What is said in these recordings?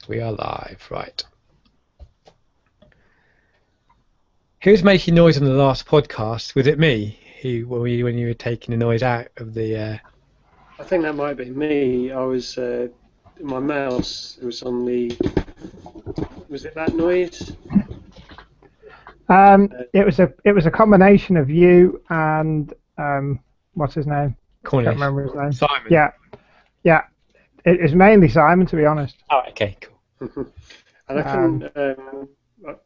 We are live, right. Who was making noise on the last podcast? Was it me? When you were taking the noise out of the... I think that might be me. I was... my mouse, it was on the... Was it that noise? It was a combination of you and what's his name? Cornish. Can't remember his name. Simon. Yeah. It was mainly Simon, to be honest. Oh, okay, cool. And I couldn't...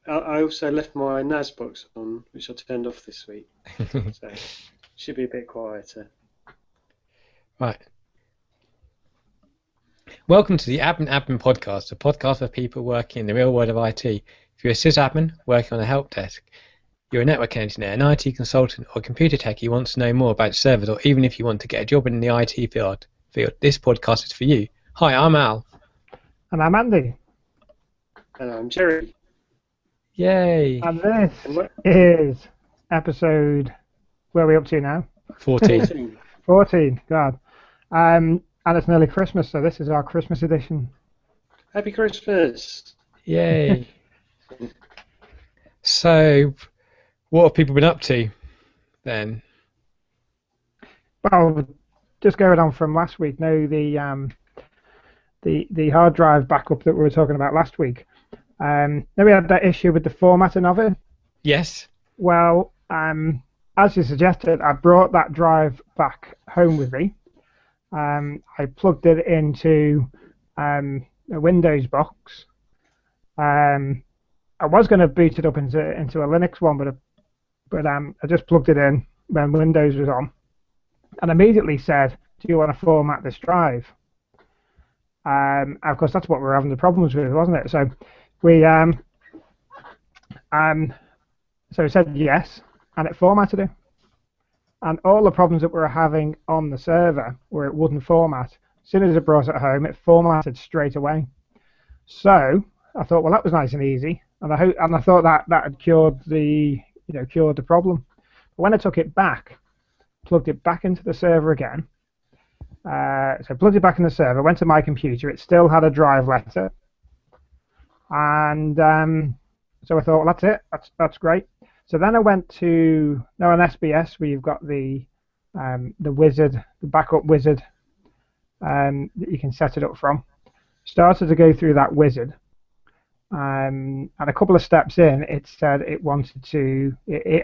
I also left my NAS box on, which I turned off this week. So should be a bit quieter. Right. Welcome to the Admin Podcast, a podcast for people working in the real world of IT. If you're a sysadmin working on a help desk, you're a network engineer, an IT consultant, or a computer techie who wants to know more about servers, or even if you want to get a job in the IT field, this podcast is for you. Hi, I'm Al. And I'm Andy. And I'm Jerry. Yay! And this is episode... Where are we up to now? 14. 14, God. And it's nearly Christmas, so this is our Christmas edition. Happy Christmas! Yay! So, what have people been up to then? Well, just going on from last week. No, the hard drive backup that we were talking about last week. Then we had that issue with the formatting of it. Yes. Well, as you suggested, I brought that drive back home with me. I plugged it into a Windows box. I was going to boot it up into a Linux one, but I just plugged it in when Windows was on, and immediately said, "Do you want to format this drive?" Of course, that's what we were having the problems with, wasn't it? So we said yes, and it formatted it. And all the problems that we were having on the server where it wouldn't format, as soon as I brought it home, it formatted straight away. So I thought, well, that was nice and easy, and I thought that had cured the problem. But when I took it back, plugged it back into the server again. So I plugged it back in the server, went to my computer. It still had a drive letter, and so I thought, well, that's it. That's great. So then I went to an SBS where you've got the wizard, the backup wizard that you can set it up from. Started to go through that wizard, and a couple of steps in, it said it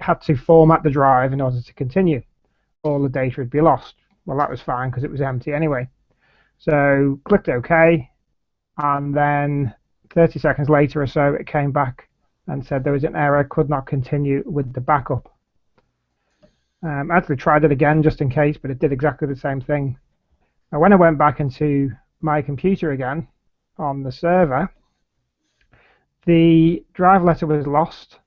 had to format the drive in order to continue. All the data would be lost. Well, that was fine because it was empty anyway. So clicked OK, and then 30 seconds later or so, it came back and said there was an error, could not continue with the backup. I actually tried it again just in case, but it did exactly the same thing. Now, when I went back into my computer again on the server, the drive letter was lost,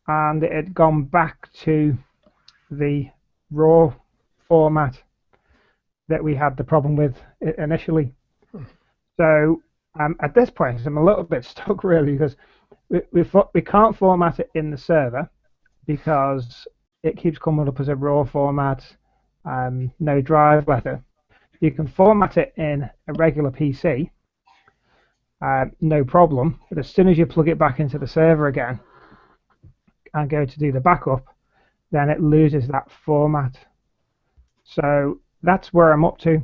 and it had gone back to the raw format that we had the problem with initially. So at this point, I'm a little bit stuck really, because we can't format it in the server because it keeps coming up as a raw format, no drive letter. You can format it in a regular PC, no problem, but as soon as you plug it back into the server again and go to do the backup, then it loses that format. So that's where I'm up to.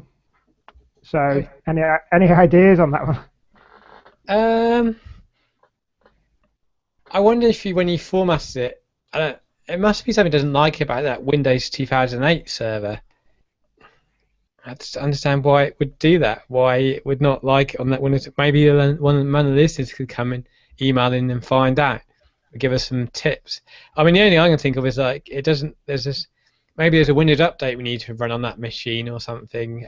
So any ideas on that one? I wonder if when you formatted it, it must be something it doesn't like about that Windows 2008 server. I just understand why it would do that. Why it would not like it on that Windows. Maybe one of the listeners could come and email in and find out, or give us some tips. I mean, the only thing I can think of is like it doesn't. There's this. Maybe there's a Windows update we need to run on that machine or something.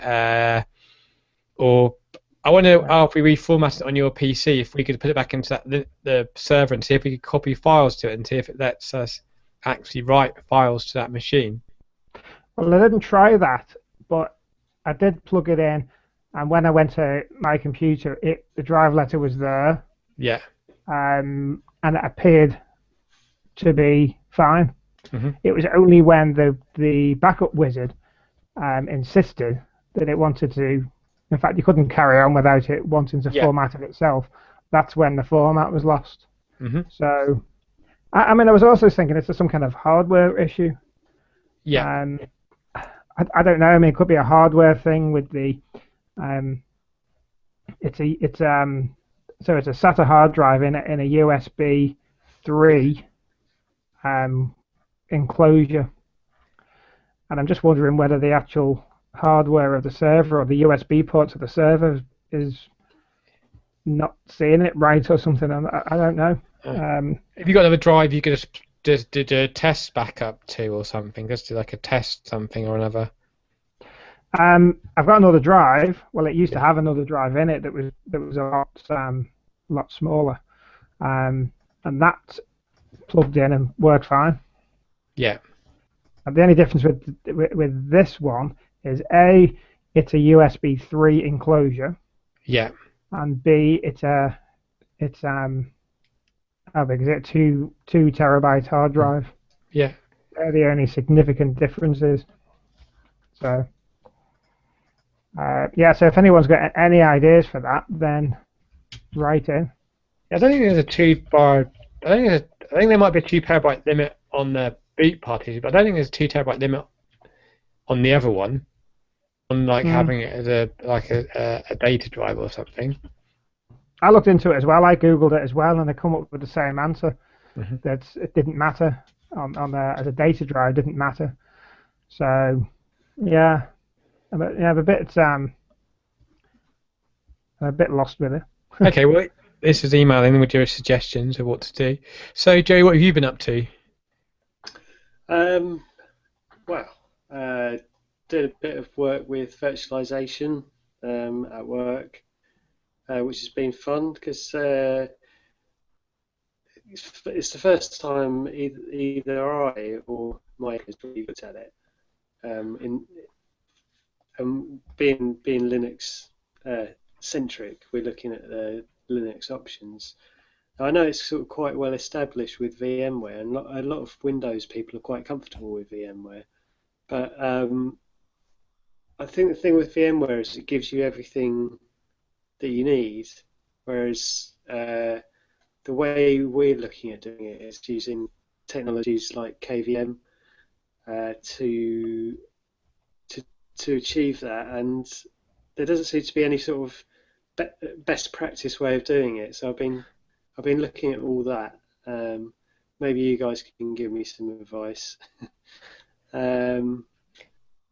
Or I wonder if we reformat it on your PC, if we could put it back into the server and see if we could copy files to it and see if it lets us actually write files to that machine. Well, I didn't try that, but I did plug it in, and when I went to my computer, the drive letter was there. Yeah. And it appeared to be fine. Mm-hmm. It was only when the backup wizard insisted that it wanted to. In fact, you couldn't carry on without it wanting to format it itself. that's when the format was lost. Hmm. So, I mean, I was also thinking it's some kind of hardware issue. Yeah. Um, I don't know. I mean, it could be a hardware thing with the um, so it's a SATA hard drive in a USB 3 enclosure, and I'm just wondering whether the actual hardware of the server or the USB ports of the server is not seeing it right or something. I don't know. If you got another drive, you could just do a test backup to or something. Just do like a test something or another. I've got another drive. Well, it used to have another drive in it that was a lot smaller, and that plugged in and worked fine. Yeah. And the only difference with this one is A, it's a USB 3 enclosure, Yeah. and B, it's how big is it? Two terabyte hard drive. Yeah. They're the only significant differences. So. Yeah, so if anyone's got any ideas for that, then write in. I don't think there's a 2 bar. I think there might be a 2 terabyte limit on the boot parties, but I don't think there's a 2 terabyte limit on the other one. On like having it as a data drive or something. I looked into it as well. I googled it as well, and I come up with the same answer. Mm-hmm. That it didn't matter as a data drive. Didn't matter. So yeah, I'm a bit lost with it. Okay, well, this is emailing with your suggestions of what to do. So, Joey, what have you been up to? Did a bit of work with virtualization at work, which has been fun because it's the first time either I or Mike has really looked at it. Being Linux centric, we're looking at the Linux options. Now, I know it's sort of quite well established with VMware, and a lot of Windows people are quite comfortable with VMware. But I think the thing with VMware is it gives you everything that you need, whereas the way we're looking at doing it is using technologies like KVM to achieve that, and there doesn't seem to be any sort of best practice way of doing it. So I've been looking at all that. Maybe you guys can give me some advice.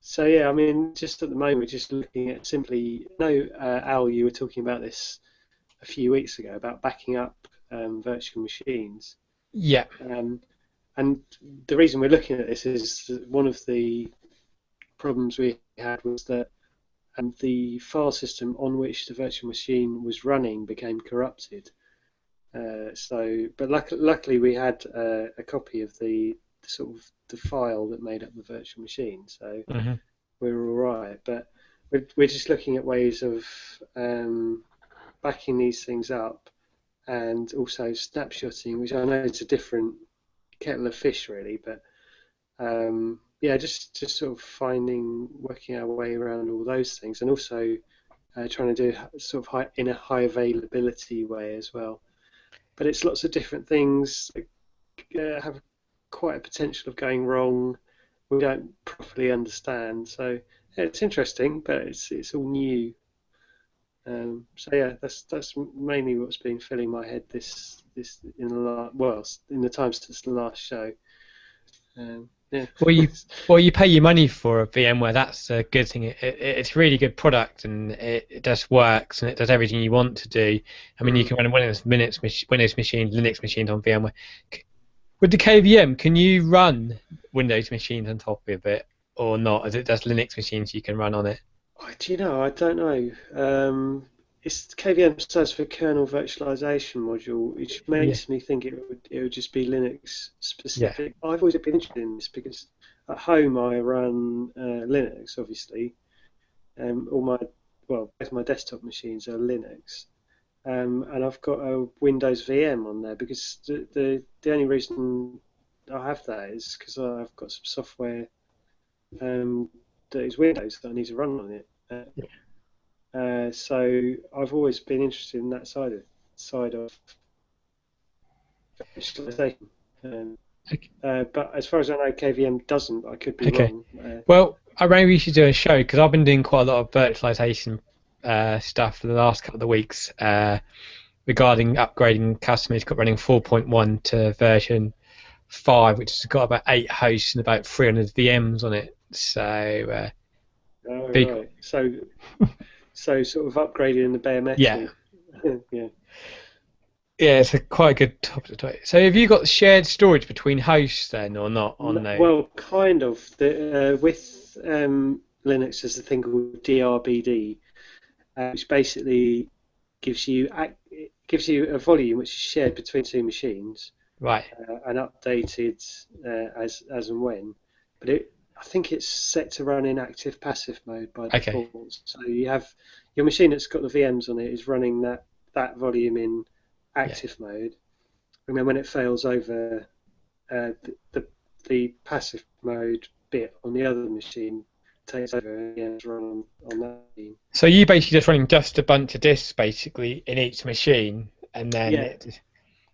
So yeah, I mean, just at the moment, we're just looking at simply. Al, you were talking about this a few weeks ago about backing up virtual machines. Yeah. And the reason we're looking at this is one of the problems we had was that the file system on which the virtual machine was running became corrupted. But luckily we had a copy of the sort of the file that made up the virtual machine, so we were all right. But we're just looking at ways of backing these things up, and also snapshotting, which I know is a different kettle of fish, really. But yeah, just sort of working our way around all those things, and also trying to do sort of in a high availability way as well. But it's lots of different things that have quite a potential of going wrong. We don't properly understand, so yeah, it's interesting, but it's all new. So yeah, that's mainly what's been filling my head this in the time since the last show. Yeah. Well, you pay your money for VMware. That's a good thing. It's a really good product, and it just works, and it does everything you want to do. I mean, you can run Windows machines, Linux machines on VMware. With the KVM, can you run Windows machines on top of it, or not? Is it just Linux machines you can run on it? Do you know? I don't know. It's KVM stands for Kernel Virtualization Module, which makes me think it would just be Linux specific. Yeah. I've always been interested in this because at home I run Linux, obviously. Both my desktop machines are Linux, and I've got a Windows VM on there because the only reason I have that is because I've got some software that is Windows that I need to run on it. So I've always been interested in that side of it. side of virtualization. Okay. But as far as I know, KVM doesn't. I could be Okay. wrong. Well, maybe we should do a show because I've been doing quite a lot of virtualization stuff for the last couple of weeks regarding upgrading customers got running 4.1 to version 5, which has got about 8 hosts and about 300 VMs on it. So big. Right. So sort of upgrading the bare metal. Yeah. Yeah. Yeah, it's a quite good topic. So have you got shared storage between hosts then, or not on those? Well, kind of. With Linux, there's a thing called DRBD, which basically gives you a volume which is shared between two machines, Right. and updated as and when. But I think it's set to run in active passive mode by default. So you have your machine that's got the VMs on it is running that volume in active mode, and then when it fails over the passive mode bit on the other machine takes over and it's run on that machine. So you basically just running just a bunch of disks basically in each machine, and then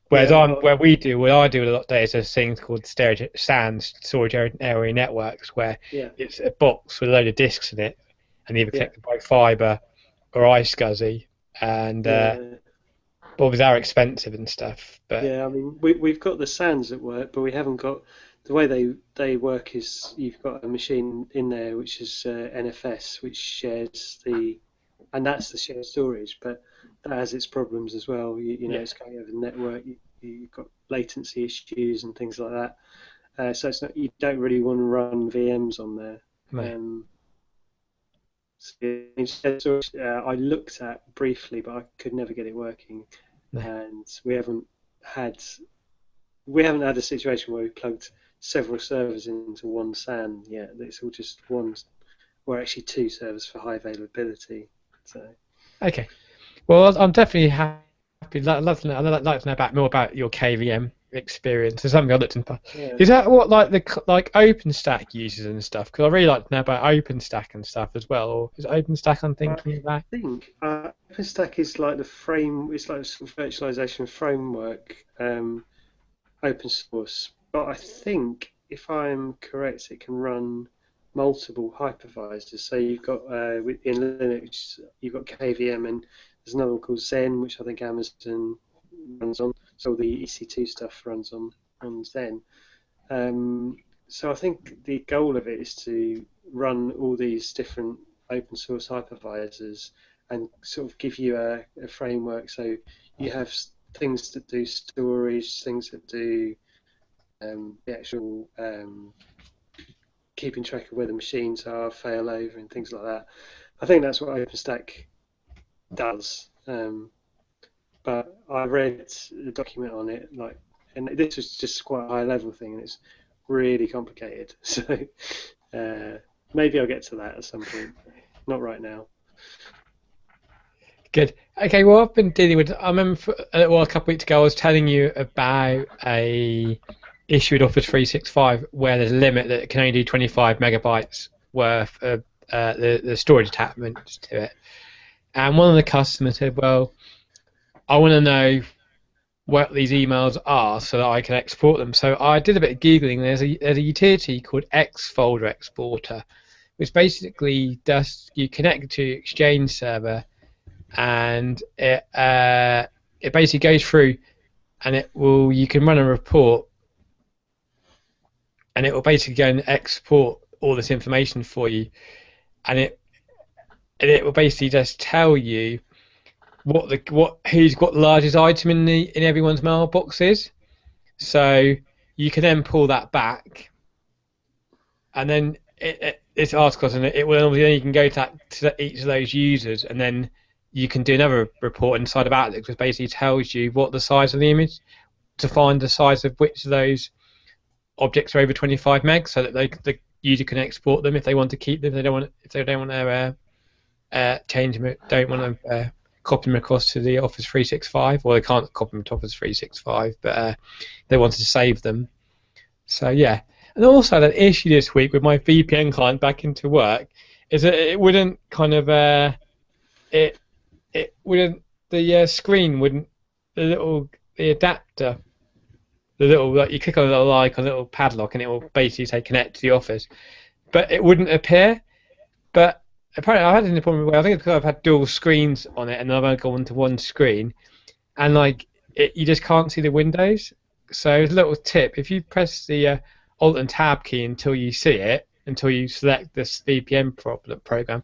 whereas what I do a lot of days there's things called SANs, storage area networks, where it's a box with a load of disks in it, and either connected by fiber or iSCSI, and well, they're expensive and stuff. But I mean, we've got the SANs at work, but we haven't got the way they work. Is you've got a machine in there which is NFS, which shares and that's the shared storage, but that has its problems as well. You know, it's going over the network. You've got latency issues and things like that. So it's not, you don't really want to run VMs on there. No. So I looked at briefly, but I could never get it working. No. And we haven't had a situation where we plugged several servers into one SAN yet. It's all just one, or actually two servers for high availability. So. Okay. Well, I'm definitely happy. I'd like to know more about your KVM experience. There's something I looked into. Yeah. Is that what like OpenStack uses and stuff? Because I really like to know about OpenStack and stuff as well. Or is OpenStack I'm thinking about? I think OpenStack is like it's like a sort of virtualization framework, open source. But I think if I'm correct, it can run multiple hypervisors. So you've got in Linux, you've got KVM, and there's another one called Zen, which I think Amazon runs on. So the EC2 stuff runs on Zen. So I think the goal of it is to run all these different open source hypervisors and sort of give you a framework. So you have things that do storage, things that do the actual keeping track of where the machines are, failover, and things like that. I think that's what OpenStack does. But I read the document on it, and this was just quite a high-level thing, and it's really complicated. So maybe I'll get to that at some point. Not right now. Good. Okay. Well, I've been dealing with. I remember a couple of weeks ago, I was telling you about a issue with Office 365 where there's a limit that it can only do 25 megabytes worth of the storage attachments to it. And one of the customers said, "Well, I want to know what these emails are so that I can export them." So I did a bit of googling. There's a utility called Xfolder Exporter, which basically you connect to Exchange server, and it basically goes through, and you can run a report, and it will basically go and export all this information for you, and it will basically just tell you who's got the largest item in everyone's mailbox is. So you can then pull that back, and then it's articles, and it will then you can go to each of those users, and then you can do another report inside of Outlook, which basically tells you what the size of the image, to find the size of which of those objects are over 25 meg, so that the user can export them if they want to keep them. If they don't want to change them, don't want to copy them across to the Office 365, or they can't copy them to Office 365, but they wanted to save them. So yeah, and also that issue this week with my VPN client back into work is that it wouldn't kind of the screen wouldn't the adapter, the little like you click on a little icon, a little padlock, and it will basically say connect to the office, but it wouldn't appear. But apparently, I had an problem where I think it's because I've had dual screens on it, and I've only gone to one screen, and like you just can't see the windows. So as a little tip, if you press the Alt and Tab key until you see it, until you select this VPN program,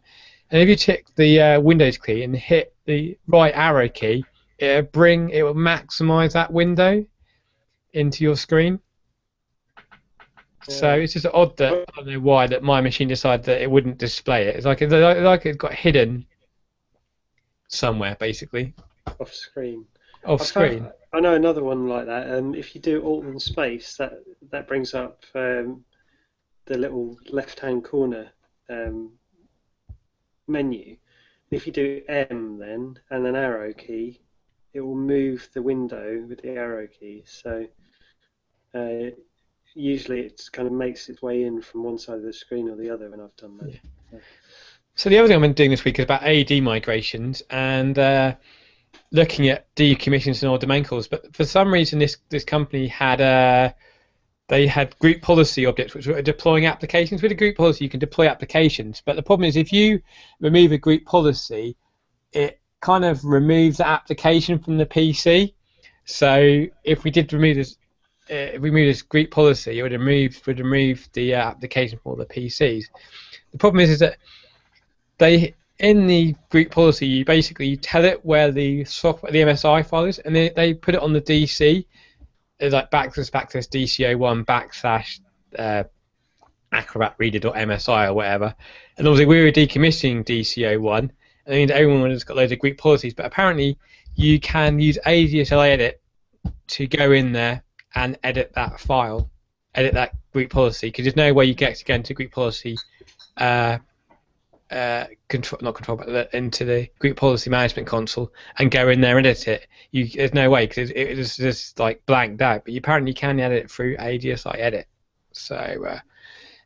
and if you tick the Windows key and hit the right arrow key, it will maximise that window into your screen. So it's just odd that I don't know why that my machine decided that it wouldn't display it. It's like it got hidden somewhere, basically. Off screen. I know another one like that. If you do Alt and Space, that brings up the little left-hand corner menu. If you do M then and an arrow key, it will move the window with the arrow key. So usually it kind of makes its way in from one side of the screen or the other when I've done that. Yeah. So the other thing I've been doing this week is about AD migrations and looking at decommissions and all domain calls. But for some reason, this company had they had group policy objects which were deploying applications. With a group policy, you can deploy applications, but the problem is if you remove a group policy, it kind of removes the application from the PC. So if we did remove this, if we remove this group policy, it would remove the application from all the PCs. The problem is that in the group policy, you basically tell it where the software, the MSI file is, and they put it on the DC. It's like // dco1 / acrobat reader.msi or whatever. And obviously we were decommissioning dco1, and it means everyone has got loads of group policies. But apparently you can use ADSL edit to go in there and edit that file, edit that group policy, because there's no way you get to go into group policy, into the group policy management console and go in there and edit it. There's no way because it's just like blanked out. But you apparently can edit it through ADSI edit. So,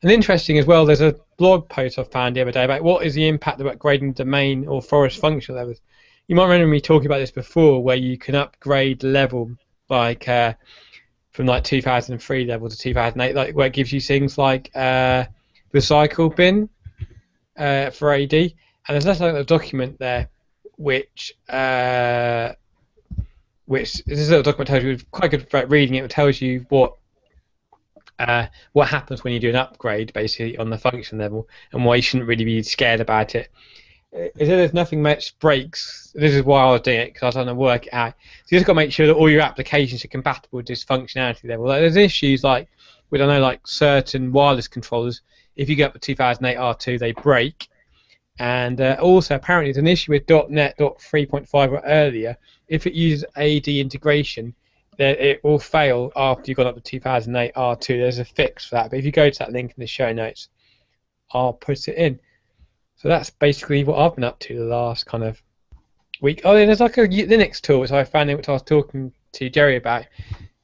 and interesting as well. There's a blog post I found the other day about what is the impact of upgrading domain or forest functional levels. You might remember me talking about this before, where you can upgrade level like from like 2003 level to 2008, like where it gives you things like recycle bin for AD, and there's also a document there which this little document tells you, quite good for reading it. It tells you what happens when you do an upgrade, basically on the function level, and why you shouldn't really be scared about it. There's nothing much breaks. This is why I was doing it, because I was trying to work it out. So you just got to make sure that all your applications are compatible with this functionality level. Like, there's issues like with, I know, like certain wireless controllers. If you get up to 2008 R2, they break. And also, apparently, there's an issue with .NET 3.5 or earlier. If it uses AD integration, then it will fail after you've gone up to 2008 R2. There's a fix for that. But if you go to that link in the show notes, I'll put it in. So that's basically what I've been up to the last kind of week. Oh, there's like a Linux tool which I found out, which I was talking to Jerry about,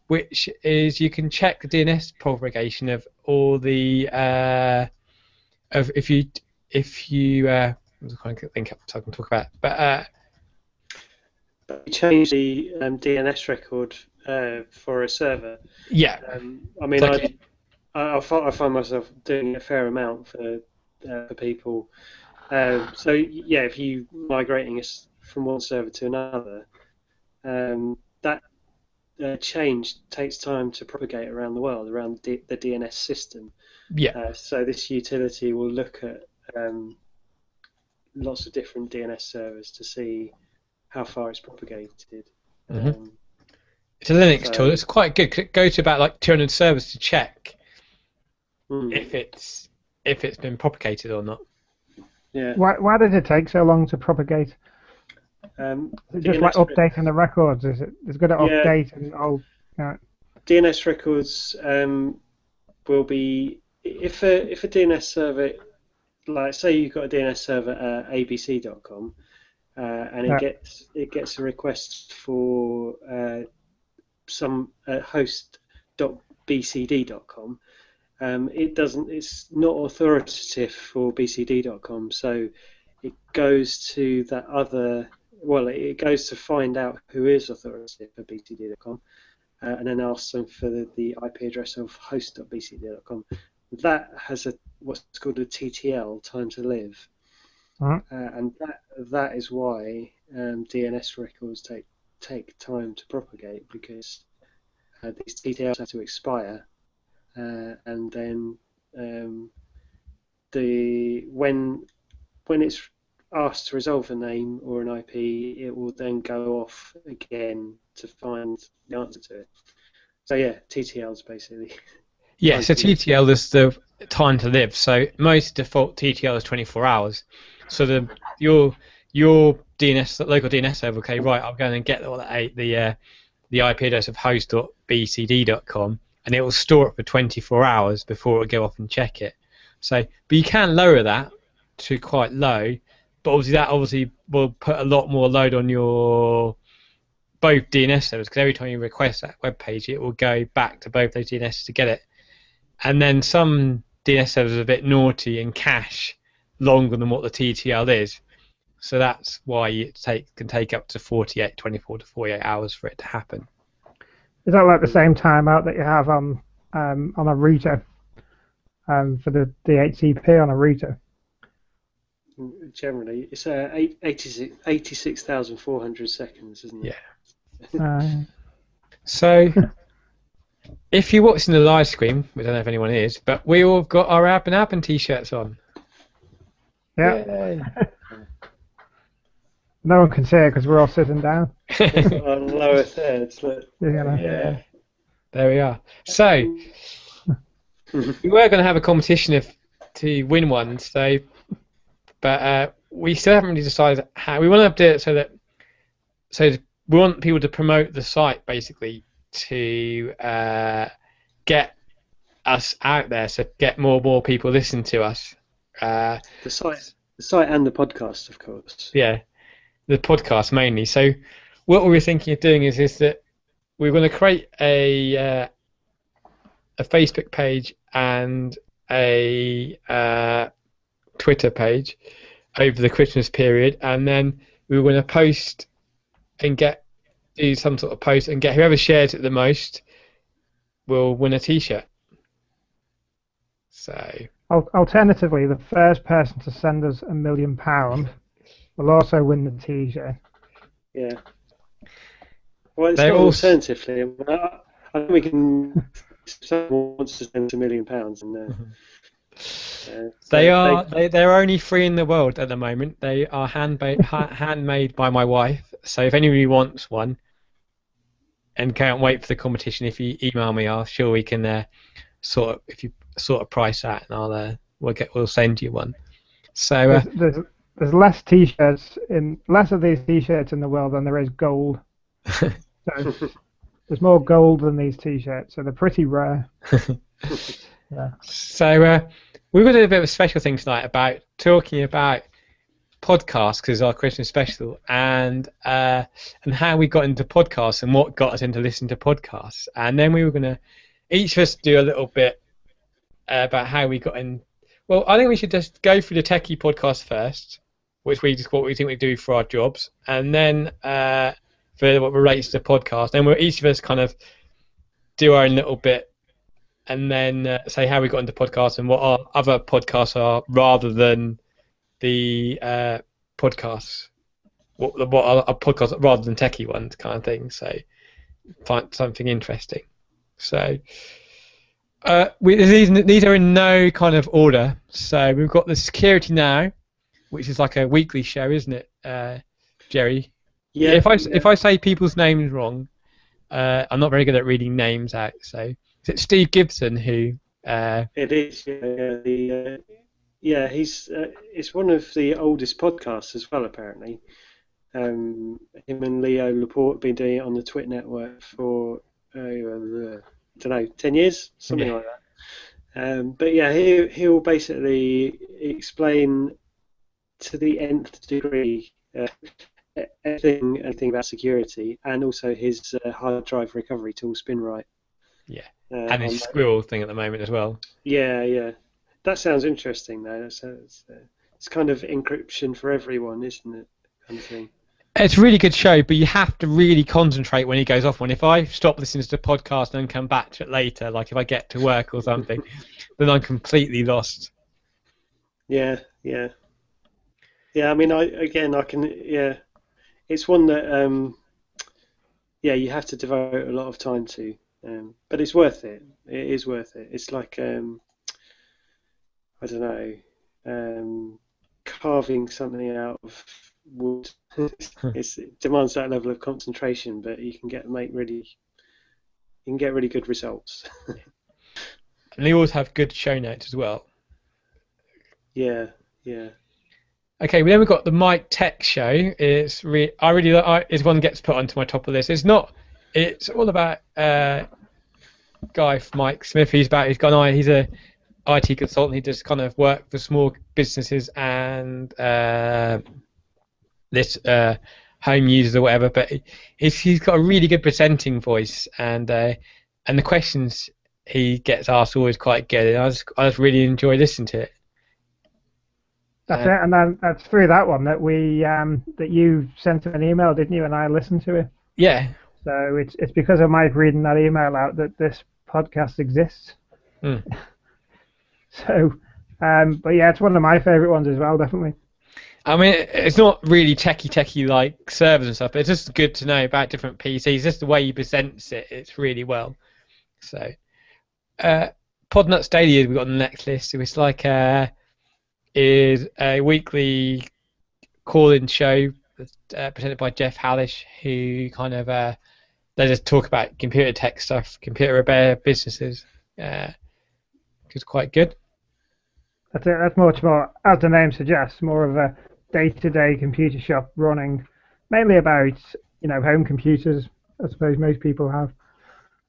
which is you can check the DNS propagation of all the of if you I'm just trying to think up so I can talk about it. But you change the DNS record for a server. Yeah. I mean, I find myself doing a fair amount for people. So yeah, if you migrating from one server to another, that change takes time to propagate around the world, around the DNS system. Yeah. So this utility will look at lots of different DNS servers to see how far it's propagated. Mm-hmm. It's a Linux tool. It's quite good. It goes to about like 200 servers to check if it's been propagated or not. Yeah. Why does it take so long to propagate? Just like updating the records, is it? It's got to update and all. DNS records will be if a DNS server, like say you've got a DNS server at abc.com, and it gets a request for some host.bcd.com. It's not authoritative for bcd.com, so it goes to that other well, it goes to find out who is authoritative for bcd.com, and then asks them for the IP address of host.bcd.com. That has what's called a TTL, time to live, and that is why DNS records take time to propagate, because these TTLs have to expire, and then when it's asked to resolve a name or an IP, it will then go off again to find the answer to it. So yeah, TTLs basically. Yeah, so TTL is the time to live. So most default TTL is 24 hours. So your DNS, local DNS server, okay, right, I'm going to get the IP address of host.bcd.com, and it will store it for 24 hours before it will go off and check it. So, but you can lower that to quite low, but obviously that will put a lot more load on your both DNS servers, because every time you request that web page, it will go back to both those DNS to get it. And then some DNS servers are a bit naughty and cache longer than what the TTL is. So that's why it can take up to 24 to 48 hours for it to happen. Is that like the same timeout that you have on a router, for the DHCP on a router? Generally, it's 86,400 seconds, isn't it? Yeah. So, if you're watching the live stream, we don't know if anyone is, but we all got our Ab and Ab t-shirts on. Yeah. No one can see it because we're all sitting down. On lower thirds, look. Yeah. There we are. So, we were going to have a competition to win one, but we still haven't really decided how. We want to do it so we want people to promote the site, basically, to get us out there, so get more people listening to us. The site and the podcast, of course. Yeah, the podcast mainly. So what we were thinking of doing is that we're going to create a Facebook page and a Twitter page over the Christmas period, and then we were going to post and do some sort of post and get whoever shares it the most will win a t-shirt. So alternatively, the first person to send us £1 million will also win the t-shirt. Yeah. Well, it's not alternatively. I think we can. Someone wants to send £1 million, and they're only free in the world at the moment. They are handmade by my wife. So if anybody wants one and can't wait for the competition, if you email me, I'm sure we can if you sort of price that, and we'll send you one. So there's less t-shirts less of these t-shirts in the world than there is gold. So there's more gold than these t-shirts, so they're pretty rare. Yeah. So we're going to do a bit of a special thing tonight about talking about podcasts, because it's our Christmas special, and how we got into podcasts and what got us into listening to podcasts. And then we were going to each of us do a little bit about how we got in. Well, I think we should just go through the techie podcast first, what we think we do for our jobs, and then for what relates to podcasts. Then we'll each of us kind of do our own little bit, and then say how we got into podcasts and what our other podcasts are, rather than the podcasts, what are podcasts rather than techie ones, kind of thing. So find something interesting. So these are in no kind of order. So we've got the Security Now, which is like a weekly show, isn't it, Jerry? Yeah. If I say people's names wrong, I'm not very good at reading names out. So is it Steve Gibson who? It is. Yeah. He's. It's one of the oldest podcasts as well, apparently. Him and Leo Laporte have been doing it on the Twit network for I don't know, 10 years, something like that. But yeah, he'll basically explain to the nth degree anything about security, and also his hard drive recovery tool, SpinRite. Yeah, and his Squirrel thing at the moment as well. Yeah. That sounds interesting, though. It's kind of encryption for everyone, isn't it? Kind of thing. It's a really good show, but you have to really concentrate when he goes off one. If I stop listening to the podcast and then come back to it later, like if I get to work or something, then I'm completely lost. Yeah. I mean, I can. Yeah, it's one that you have to devote a lot of time to, but it's worth it. It is worth it. It's like I don't know, carving something out of wood. It demands that level of concentration, but you can get really good results. And they always have good show notes as well. Yeah. Okay, well, then we've got the Mike Tech show. It's it's one that gets put onto my top of the list. It's all about guy Mike Smith. He's a IT consultant. He does kind of work for small businesses and home users or whatever. But he's got a really good presenting voice, and the questions he gets asked are always quite good. And I just really enjoy listening to it. That's it, and then that's through that one that that you sent him an email, didn't you? And I listened to it. Yeah. So it's because of Mike reading that email out that this podcast exists. Mm. So, but yeah, it's one of my favourite ones as well, definitely. I mean, it's not really techie like servers and stuff, but it's just good to know about different PCs. Just the way he presents it, it's really well. So, Podnuts Daily we've got on the next list. It's like is a weekly call-in show presented by Jeff Hallish, who kind of they just talk about computer tech stuff, computer repair businesses. It's quite good. That's it. That's much more, as the name suggests, more of a day-to-day computer shop running, mainly about home computers. I suppose most people have,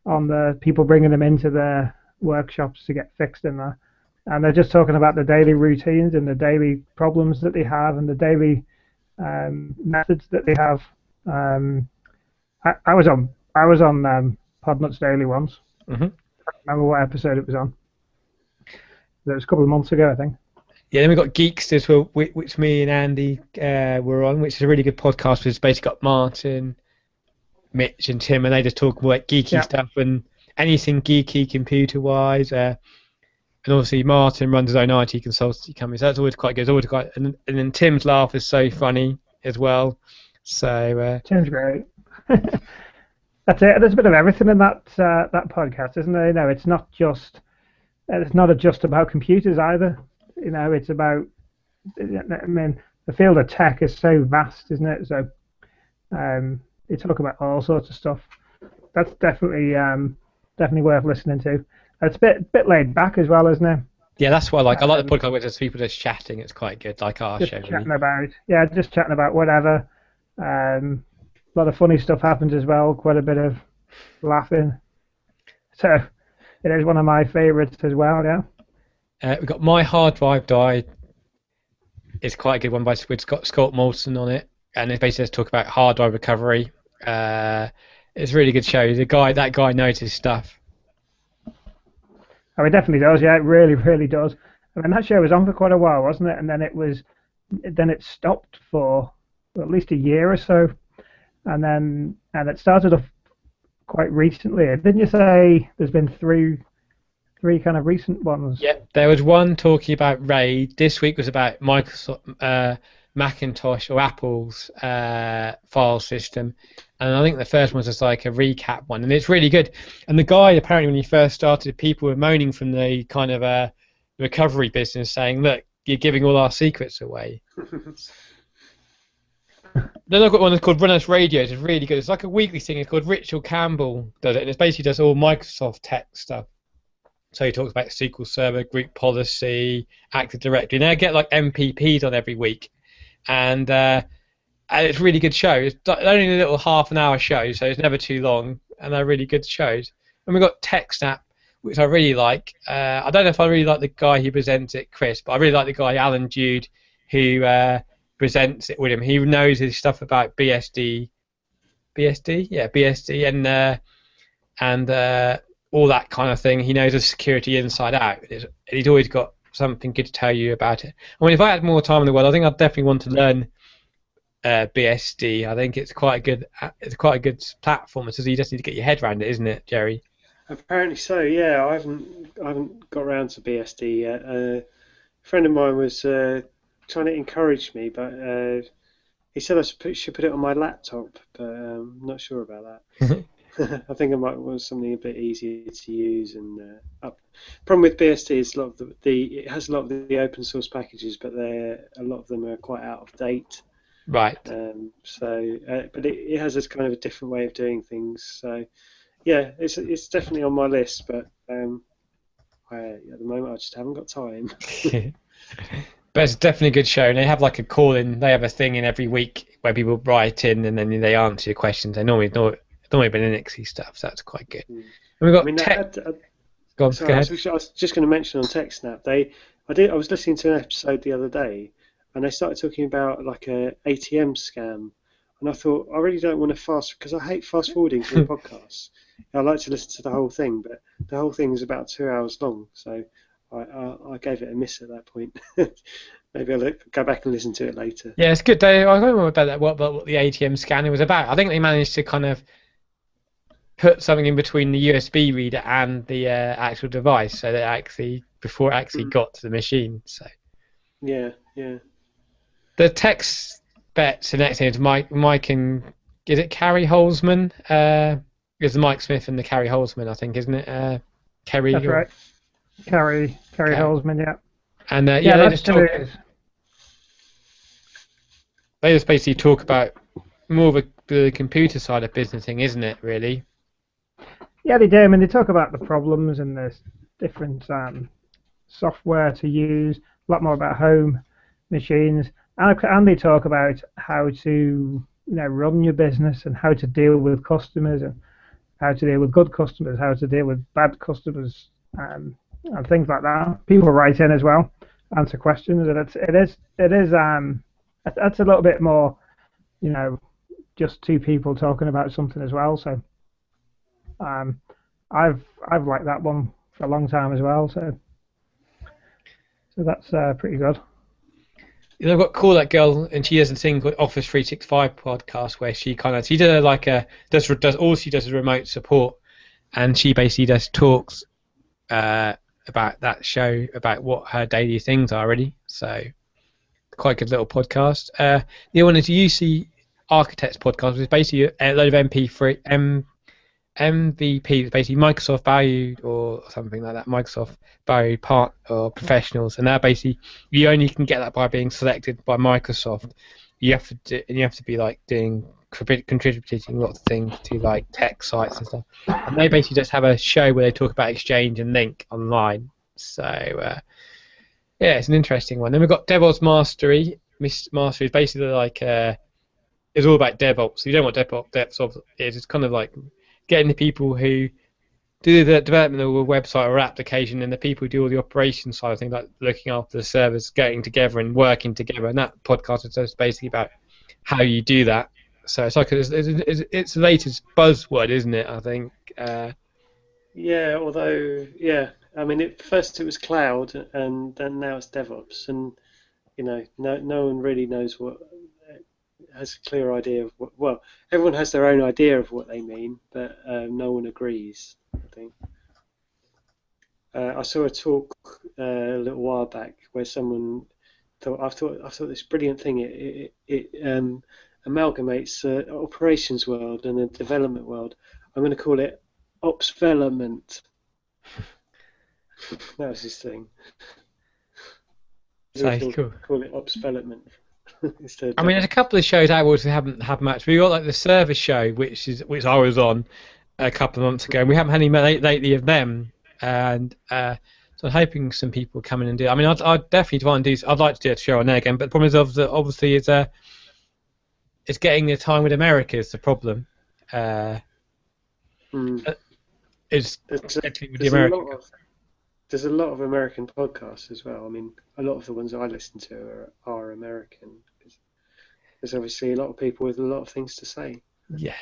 on the people bringing them into their workshops to get fixed in there. And they're just talking about the daily routines and the daily problems that they have and the daily methods that they have. I was on Podnuts Daily once. Mm-hmm. I can't remember what episode it was on. It was a couple of months ago, I think. Yeah, then we've got Geeksters, which me and Andy were on, which is a really good podcast. It's basically got Martin, Mitch, and Tim, and they just talk about geeky stuff and anything geeky computer-wise. And obviously Martin runs his own IT consultancy company, so that's always quite good. It's always quite, and then Tim's laugh is so funny as well. So Tim's great. That's it. There's a bit of everything in that podcast, isn't there? It's not just about computers either. It's about. I mean, the field of tech is so vast, isn't it? So they talk about all sorts of stuff. That's definitely worth listening to. It's a bit laid back as well, isn't it? Yeah, that's what I like. I like the podcast where there's people just chatting. It's quite good, like our just show. Chatting about whatever. A lot of funny stuff happens as well. Quite a bit of laughing. So it is one of my favourites as well. Yeah. We've got My Hard Drive Died. It's quite a good one with Scott Moulton on it, and it basically just talk about hard drive recovery. It's a really good show. That guy knows his stuff. Oh, it definitely does. Yeah, it really, really does. I mean, that show was on for quite a while, wasn't it? And then it stopped for at least a year or so, and it started off quite recently. Didn't you say there's been three kind of recent ones? Yeah, there was one talking about RAID. This week was about Microsoft, Macintosh or Apple's file system, and I think the first one was just like a recap one, and it's really good. And the guy, apparently when he first started, people were moaning from the kind of recovery business saying, look, you're giving all our secrets away. Then I've got one that's called Run Us Radio. It's really good. It's like a weekly thing. It's called Richard Campbell does it, and it's basically just all Microsoft tech stuff. So he talks about SQL Server, group policy, Active Directory, and they get like MPPs on every week. And it's a really good show. It's only a little half an hour show, so it's never too long, and they're really good shows. And we've got TechSnap, which I really like. I don't know if I really like the guy who presents it, Chris, but I really like the guy, Alan Jude, who presents it with him. He knows his stuff about BSD, and all that kind of thing. He knows the security inside out. He's always got something good to tell you about it. I mean, if I had more time in the world, I think I'd definitely want to learn BSD. I think it's quite a good platform. So you just need to get your head around it, isn't it, Jerry? Apparently so. Yeah, I haven't got around to BSD yet. A friend of mine was trying to encourage me, but he said I should put it on my laptop, but I'm not sure about that. I think I might want something a bit easier to use. And problem with BSD is a lot of it has a lot of the open source packages, but a lot of them are quite out of date. Right. But it has this kind of a different way of doing things. So yeah, it's definitely on my list, but at the moment I just haven't got time. But it's definitely a good show, and they have like a call in. They have a thing in every week where people write in, and then they answer your questions. They normally been Linuxy stuff, so that's quite good. And we've got Go ahead. I was just going to mention on TechSnap. I was listening to an episode the other day, and they started talking about like a ATM scam, and I thought I really don't want to because I hate fast forwarding through podcasts. I like to listen to the whole thing, but the whole thing is about 2 hours long, so I gave it a miss at that point. Maybe I'll go back and listen to it later. Yeah, it's good. I don't know about that. What the ATM scanner was about. I think they managed to kind of put something in between the USB reader and the actual device, so that before it actually got to the machine. So yeah. The text bets the next thing is Mike and is it Carrie Holzman? It's Mike Smith and the Carrie Holzman, I think, isn't it? Kerry. That's right. Carrie Holzman, yeah. And they just basically talk about more of the computer side of business thing, isn't it? Really. Yeah, they do. I mean, they talk about the problems and the different software to use. A lot more about home machines, and they talk about how to run your business and how to deal with customers and how to deal with good customers, how to deal with bad customers, and things like that. People write in as well, answer questions, and it is that's a little bit more, just two people talking about something as well. So I've liked that one for a long time as well. So that's pretty good. I've got Call That Girl, and she does a thing called Office 365 podcast where she does all she does is remote support, and she basically just talks about that show, about what her daily things are really. So quite a good little podcast. The other one is UC Architects podcast, which is basically a load of MVP, basically Microsoft valued or something like that, Microsoft valued part or professionals, and that basically you only can get that by being selected by Microsoft. You have to be like contributing lots of things to like tech sites and stuff. And they basically just have a show where they talk about Exchange and Link online. So yeah, it's an interesting one. Then we've got DevOps Mastery. Mastery is basically like it's all about DevOps. So you don't know what DevOps is. It's kind of like getting the people who do the development of a website or application, and the people who do all the operations side of things, like looking after the servers, getting together and working together. And that podcast is just basically about how you do that. So it's like it's the latest buzzword, isn't it? I think. Yeah, although I mean, first it was cloud, and then now it's DevOps, and no one really knows has a clear idea of what. Well, everyone has their own idea of what they mean, but no one agrees, I think. I saw a talk a little while back where someone thought, I thought this brilliant thing. It amalgamates the operations world and the development world. I'm going to call it Ops Development. That was his thing. So cool. Call it Ops Development. I mean, there's a couple of shows I haven't had much. We got like the Service Show, which I was on a couple of months ago, and we haven't had any lately of them. And so I'm hoping some people come in and do. I mean, I'd definitely want to do. I'd like to do a show on there again, but the problem is obviously it's getting the time with America is the problem. It's with the American. There's a lot of American podcasts as well. I mean, a lot of the ones I listen to are American. There's obviously a lot of people with a lot of things to say. Yeah.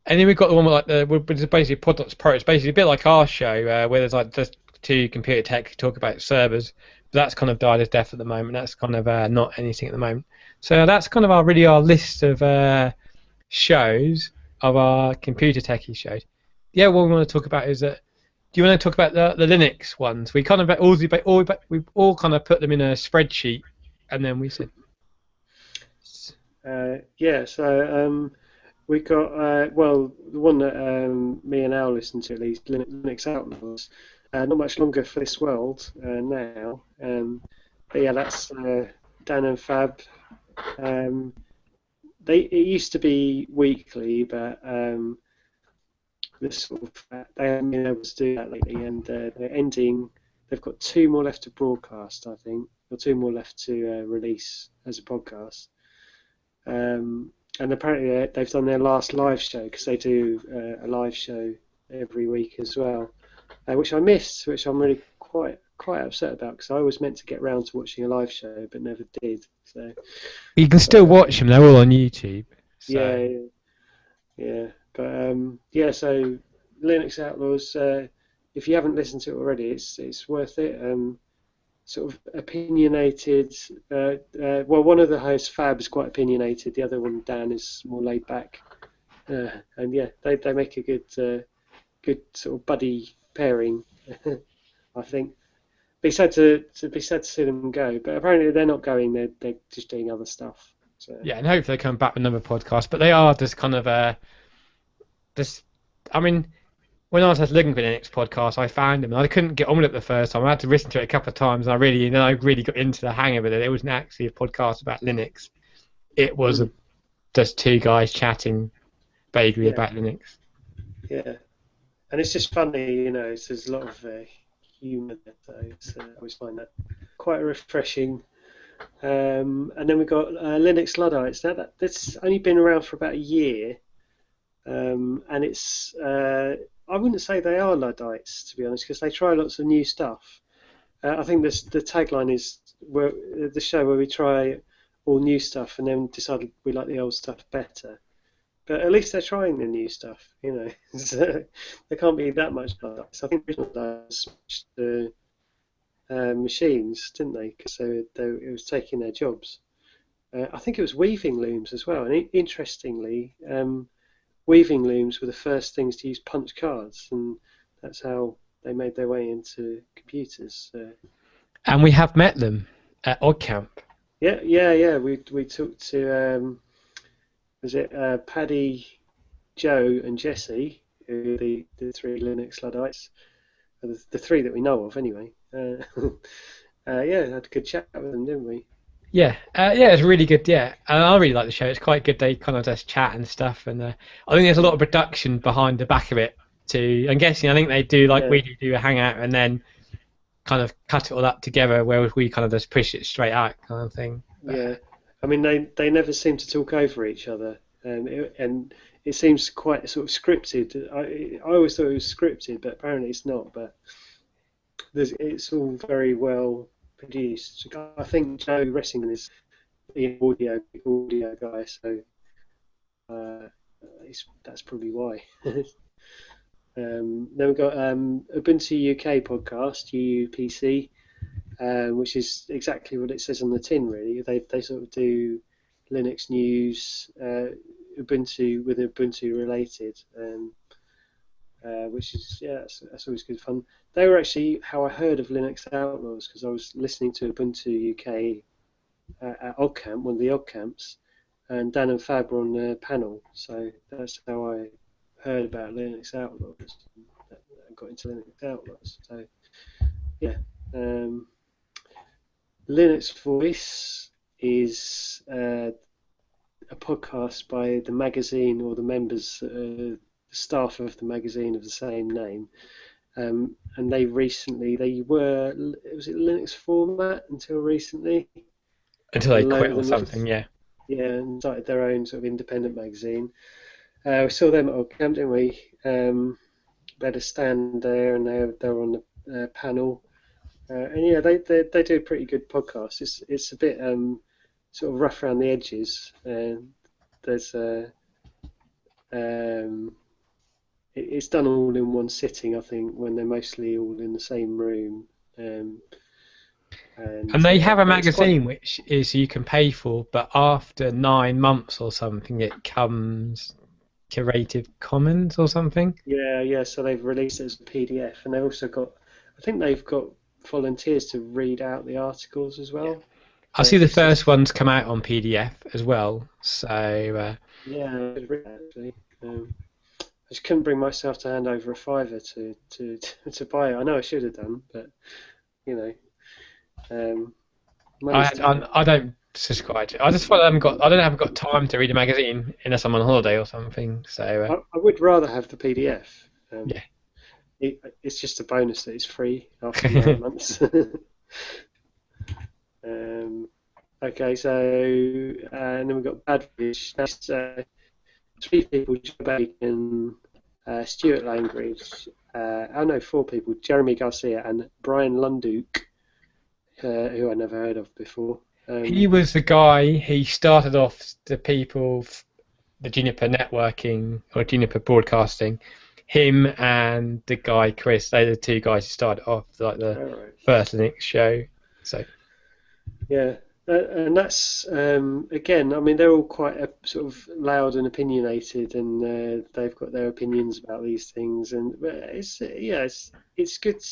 And then we've got the one with like which is basically Podnots Pro. It's basically a bit like our show, where there's like just to Computer Tech talk about servers, but that's kind of died a death at the moment. That's kind of not anything at the moment. So that's kind of our list of shows of our Computer Techie shows. Yeah, what we want to talk about is that. Do you want to talk about the Linux ones? We kind of we all kind of put them in a spreadsheet, and then we said. Yeah, so we got well, the one that me and Al listen to, at least, Linux Outlaws. Not much longer for this world now, but yeah, that's Dan and Fab. It used to be weekly, but they haven't been able to do that lately, and they're ending. They've got 2 more left to broadcast, I think, or 2 more left to release as a podcast. And apparently they've done their last live show, because they do a live show every week as well, which I missed, which I'm really quite upset about, because I was meant to get round to watching a live show but never did. So you can still watch them; they're all on YouTube. So. Yeah. But yeah, so Linux Outlaws. If you haven't listened to it already, it's worth it. Sort of opinionated. Well, one of the hosts, Fab, is quite opinionated. The other one, Dan, is more laid back. And yeah, they make a good sort of buddy pairing. I think. Be sad to see them go, but apparently they're not going. They're just doing other stuff. So. Yeah, and hopefully they come back with another podcast. But they are just kind of I mean, when I was looking for the Linux podcast, I found them, and I couldn't get on with it the first time. I had to listen to it a couple of times, and I really got into the hang of it. It wasn't actually a podcast about Linux. It was just 2 guys chatting vaguely about Linux. Yeah, and it's just funny, there's a lot of humour there, so I always find that quite refreshing. And then we've got Linux Luddites. Now that's only been around for about a year. And it's I wouldn't say they are Luddites, to be honest, because they try lots of new stuff. I think the tagline is the show where we try all new stuff and then decide we like the old stuff better. But at least they're trying the new stuff, So there can't be that much Luddites. I think original Luddites switched to machines, didn't they? Because it was taking their jobs. I think it was weaving looms as well, and interestingly. Weaving looms were the first things to use punch cards, and that's how they made their way into computers. And we have met them at OddCamp. Yeah. We talked to was it Paddy, Joe, and Jesse, who are the 3 Linux Luddites, the 3 that we know of anyway. Yeah, had a good chat with them, didn't we? Yeah, it's really good. Yeah, and I really like the show. It's quite good. They kind of just chat and stuff, and I think there's a lot of production behind the back of it too. I'm guessing. I think they do we do a hangout and then kind of cut it all up together, whereas we kind of just push it straight out, kind of thing. Yeah, I mean they never seem to talk over each other, and it seems quite sort of scripted. I always thought it was scripted, but apparently it's not. But it's all very well produced. I think Joe Ressington is the audio guy, so that's probably why. Then we've got Ubuntu UK podcast, UUPC, which is exactly what it says on the tin. Really, they sort of do Linux news, Ubuntu with Ubuntu related. Which is that's always good fun. They were actually how I heard of Linux Outlaws, because I was listening to Ubuntu UK at OddCamp, one of the OddCamps, and Dan and Fab were on the panel, so that's how I heard about Linux Outlaws. I got into Linux Outlaws. So yeah, Linux Voice is a podcast by the magazine or the members. Staff of the magazine of the same name, and they were, was it Linux Format until recently? Until they quit or something, yeah. Yeah, and started their own sort of independent magazine. We saw them at OddCamp, didn't we? They had a stand there, and they were on the panel. And yeah, they do a pretty good podcast. It's a bit sort of rough around the edges. There's it's done all in one sitting, I think, when they're mostly all in the same room. And they have a but it's quite, magazine which is you can pay for, but after 9 months or something, it comes Creative Commons or something. yeah. So they've released it as a PDF, and they've also got, I think they've got volunteers to read out the articles as well. I see the first one's come out on PDF as well. So yeah, I'd read it, actually. I just couldn't bring myself to hand over a fiver to buy it. I know I should have done, but you know. I don't subscribe to it. I just thought I haven't got time to read a magazine unless I'm on holiday or something. So I would rather have the PDF. Yeah. It's just a bonus that it's free after 9 months. Okay, so and then we've got Badfish. That's 3 people: Joe Bacon, Stuart Langridge. 4 people: Jeremy Garcia and Brian Lunduke, who I never heard of before. He was the guy. He started off the Juniper Networking or Juniper Broadcasting. Him and the guy Chris, they're the 2 guys who started off like the first Linux show. So yeah, and that's again. I mean, they're all quite sort of loud and opinionated, and they've got their opinions about these things. And it's good.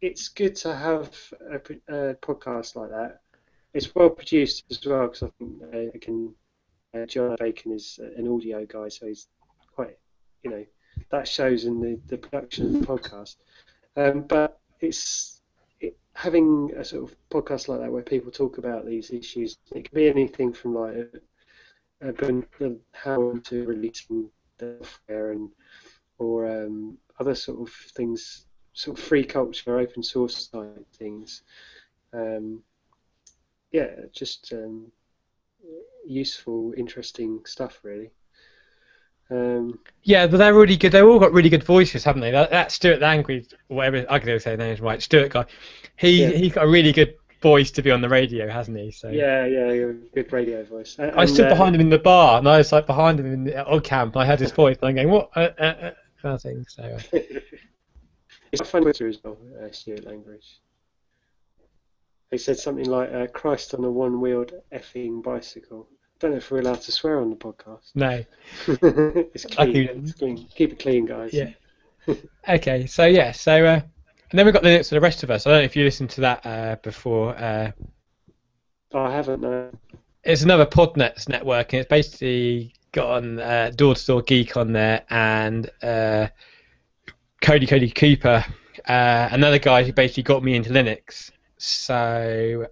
It's good to have a podcast like that. It's well produced as well, because I think John Bacon is an audio guy, so he's quite, that shows in the production of the podcast. But having a sort of podcast like that where people talk about these issues. It can be anything from like how to releasing the software or other sort of things, sort of free culture, open source type things. Just useful, interesting stuff, really. Yeah, but they're really good. They've all got really good voices, haven't they? That Stuart Langridge, whatever I can never say his name is right. Stuart guy, he's got a really good voice to be on the radio, hasn't he? So yeah, good radio voice. I stood behind him in the bar, and I was like behind him in the odd camp, and I heard his voice, and I'm going, what? Kind of thing. So it's a fun Twitter as well, Stuart Langridge. He said something like "Christ on a one-wheeled effing bicycle." I don't know if we're allowed to swear on the podcast. No. It's clean. It's clean. Keep it clean, guys. Yeah. Okay, so and then we've got Linux for the rest of us. I don't know if you listened to that before. I haven't, no. It's another Podnets network, and it's basically got on Door to Door Geek on there, and Cody Cooper, another guy who basically got me into Linux. So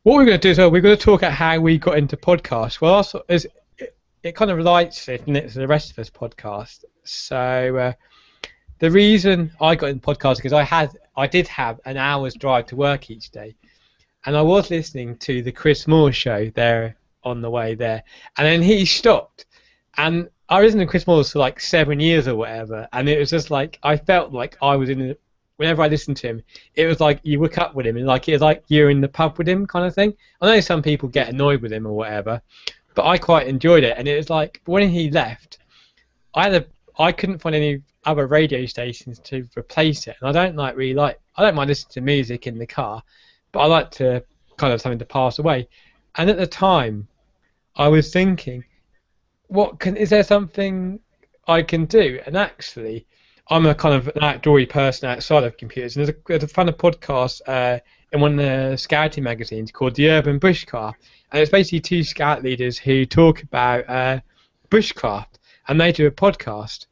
what we're going to do is we're going to talk about how we got into podcasts. Well, also it kind of relates to the rest of us podcast. So the reason I got into podcasting because I did have an hour's drive to work each day, and I was listening to the Chris Moore show there on the way there, and then he stopped, and I was in Chris Moore's for like 7 years or whatever, and it was just like I felt like I was in whenever I listened to him, it was like you woke up with him, and like it was like you're in the pub with him, kind of thing. I know some people get annoyed with him or whatever, but I quite enjoyed it. And it was like when he left, I couldn't find any other radio stations to replace it, and I don't mind listening to music in the car, but I like to kind of something to pass away. And at the time, I was thinking, is there something I can do? And actually, I'm a kind of an outdoorsy person outside of computers, and there's a fun podcast in one of the scouting magazines called The Urban Bushcraft, and it's basically 2 scout leaders who talk about bushcraft, and they do a podcast.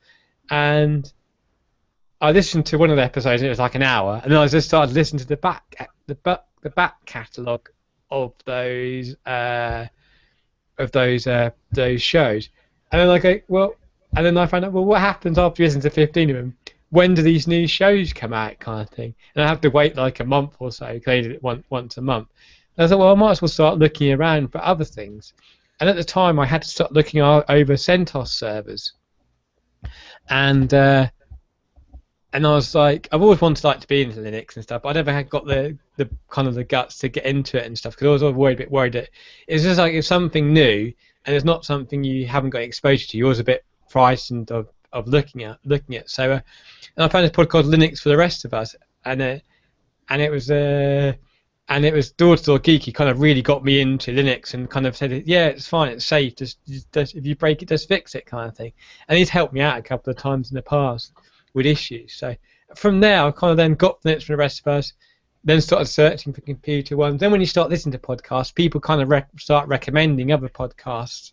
And I listened to one of the episodes, and it was like an hour, and then I just started listening to the back catalogue of those shows, and then I go, well. And then I found out, well, what happens after you listen to 15 of them? When do these new shows come out, kind of thing? And I have to wait like a month or so, because they did it once a month. And I thought, well, I might as well start looking around for other things. And at the time, I had to start looking over CentOS servers. And I was like, I've always wanted to be into Linux and stuff, but I never had got the kind of the guts to get into it and stuff, because I was always a bit worried that it's just like it's something new, and it's not something you haven't got exposure to. You're always a bit frightened of of looking at. So, and I found this podcast called Linux for the Rest of Us, and it was Door to Door Geeky kind of really got me into Linux and kind of said, yeah, it's fine, it's safe, just if you break it, just fix it, kind of thing. And he's helped me out a couple of times in the past with issues. So from there, I kind of then got Linux for the Rest of Us, then started searching for computer ones. Then when you start listening to podcasts, people kind of start recommending other podcasts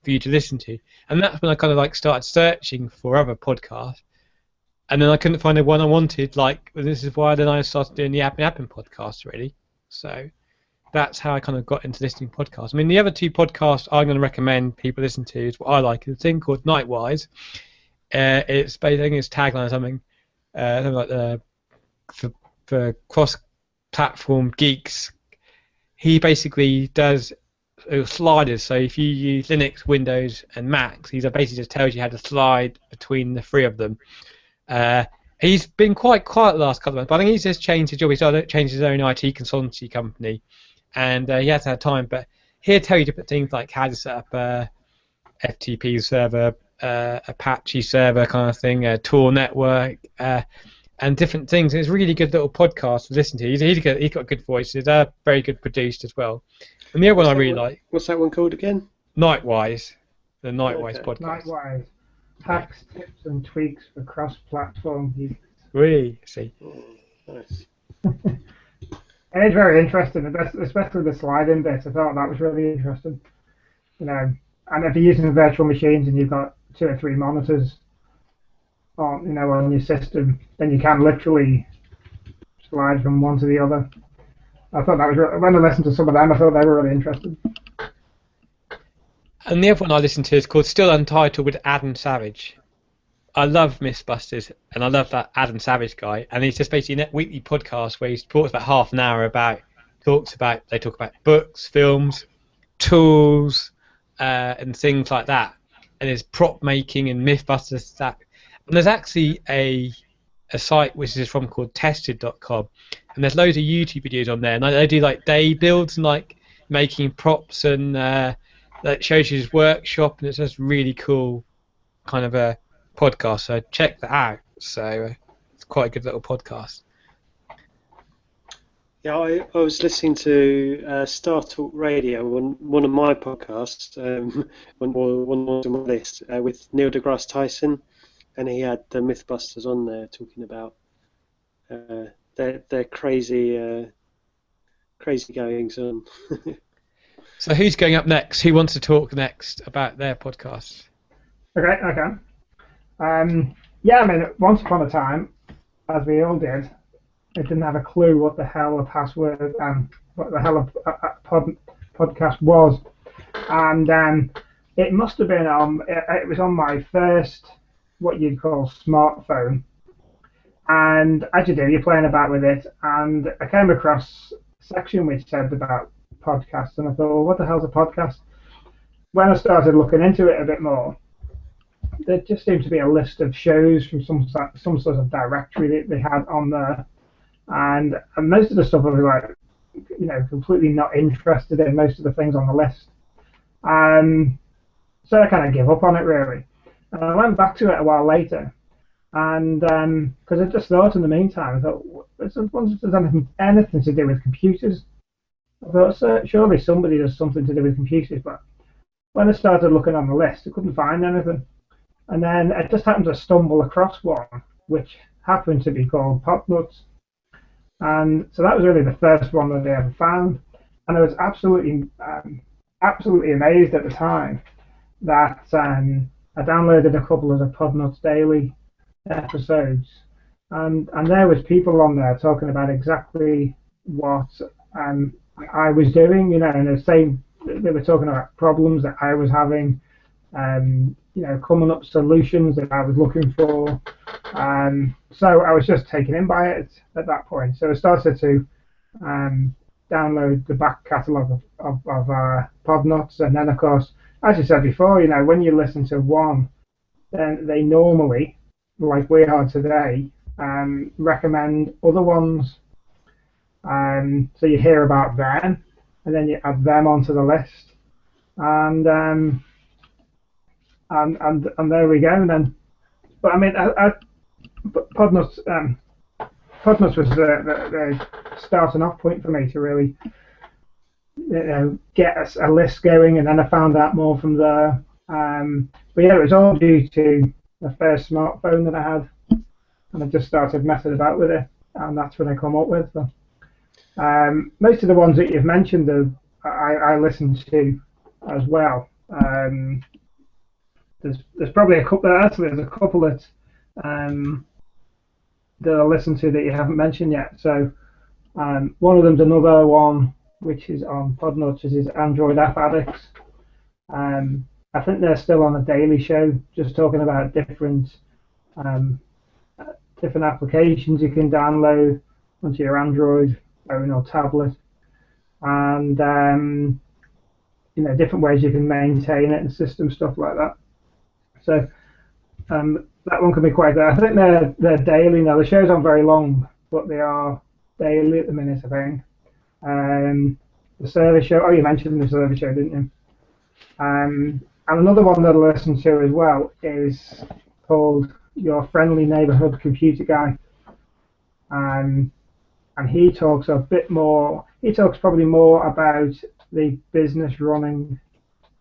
for you to listen to, and that's when I kind of like started searching for other podcasts. And then I couldn't find the one I wanted. Like, this is why then I started doing the Appin podcast, really. So that's how I kind of got into listening to podcasts. I mean, the other two podcasts I'm going to recommend people listen to is what I like. It's a thing called Nightwise. It's basically, I think it's tagline or something like for cross-platform geeks. He basically does sliders. So if you use Linux, Windows, and Macs, he basically just tells you how to slide between the three of them. He's been quite quiet the last couple of months, but I think he's just changed his job. He's changed his own IT consultancy company, and he hasn't had time. But he'll tell you different things like how to set up a FTP server, Apache server kind of thing, a Tor network, and different things. It's a really good little podcast to listen to. He's got a good voice. He's very good produced as well. And the other one I really like. What's that one called again? Nightwise, the Nightwise podcast. Nightwise. Hacks, tips, and tweaks for cross-platform use. Really? See. Nice. And it's very interesting, especially the sliding bit. I thought that was really interesting. You know, and if you're using virtual machines and you've got 2 or 3 monitors on your system, then you can literally slide from one to the other. I thought that was when I listened to some of them, I thought they were really interesting. And the other one I listened to is called Still Untitled with Adam Savage. I love Mythbusters, and I love that Adam Savage guy. And he's just basically a weekly podcast where he talks about half an hour they talk about books, films, tools, and things like that. And there's prop making and Mythbusters stuff. And there's actually a site which is from called tested.com, and there's loads of YouTube videos on there, and they do like day builds and like making props and that shows you his workshop, and it's just really cool kind of a podcast, so check that out. So it's quite a good little podcast. Yeah, I was listening to Star Talk Radio on one of my podcasts, one on my list, with Neil deGrasse Tyson, and he had the Mythbusters on there talking about their crazy goings on. So who's going up next? Who wants to talk next about their podcast? Okay, I can. Yeah, I mean, once upon a time, as we all did, I didn't have a clue what the hell a password and what the hell a podcast was. And it must have been it was on my first, what you'd call, smartphone. And as you do, you're playing about with it, and I came across a section which said about podcasts, and I thought, well, what the hell's a podcast? When I started looking into it a bit more, there just seemed to be a list of shows from some sort of directory that they had on there, and most of the stuff I was like, completely not interested in most of the things on the list. So I kind of gave up on it, really. And I went back to it a while later, and because I just thought in the meantime, I thought, there's anything to do with computers. I thought, surely somebody does something to do with computers, but when I started looking on the list, I couldn't find anything. And then I just happened to stumble across one, which happened to be called Popnuts. And so that was really the first one that I ever found. And I was absolutely amazed at the time that I downloaded a couple of the Podnuts Daily episodes. And there was people on there talking about exactly what I was doing, and they were talking about problems that I was having, coming up solutions that I was looking for. So I was just taken in by it at that point. So I started to download the back catalogue of Podnuts, and then of course, as you said before, when you listen to one, then they normally, like we are today, recommend other ones. So you hear about them, and then you add them onto the list, and there we go. And then But I mean, but Podnuts was the starting off point for me to really get a list going, and then I found out more from there. But yeah, it was all due to the first smartphone that I had, and I just started messing about with it, and that's what I come up with. So, most of the ones that you've mentioned, I listened to as well. There's probably a couple. Actually, there's a couple that I listened to that you haven't mentioned yet. So one of them's another one which is on Podnuts, is Android App Addicts. I think they're still on a daily show, just talking about different applications you can download onto your Android phone or tablet, and different ways you can maintain it and system stuff like that. So that one can be quite good. I think they're daily now. The shows aren't very long, but they are daily at the minute, I think. The service show. Oh, you mentioned the service show, didn't you? And another one that I listen to as well is called Your Friendly Neighborhood Computer Guy. And he talks a bit more. He talks probably more about the business running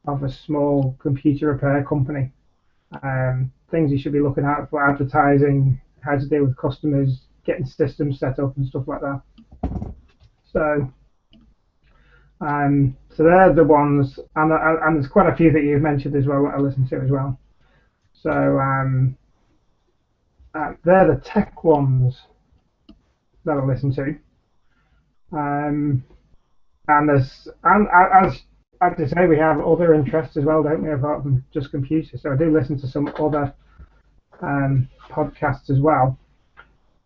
of a small computer repair company. Things you should be looking at for advertising, how to deal with customers, getting systems set up and stuff like that. So they're the ones, and there's quite a few that you've mentioned as well that I listen to as well. So they're the tech ones that I listen to. And as I say, we have other interests as well, don't we, apart from just computers. So I do listen to some other podcasts as well.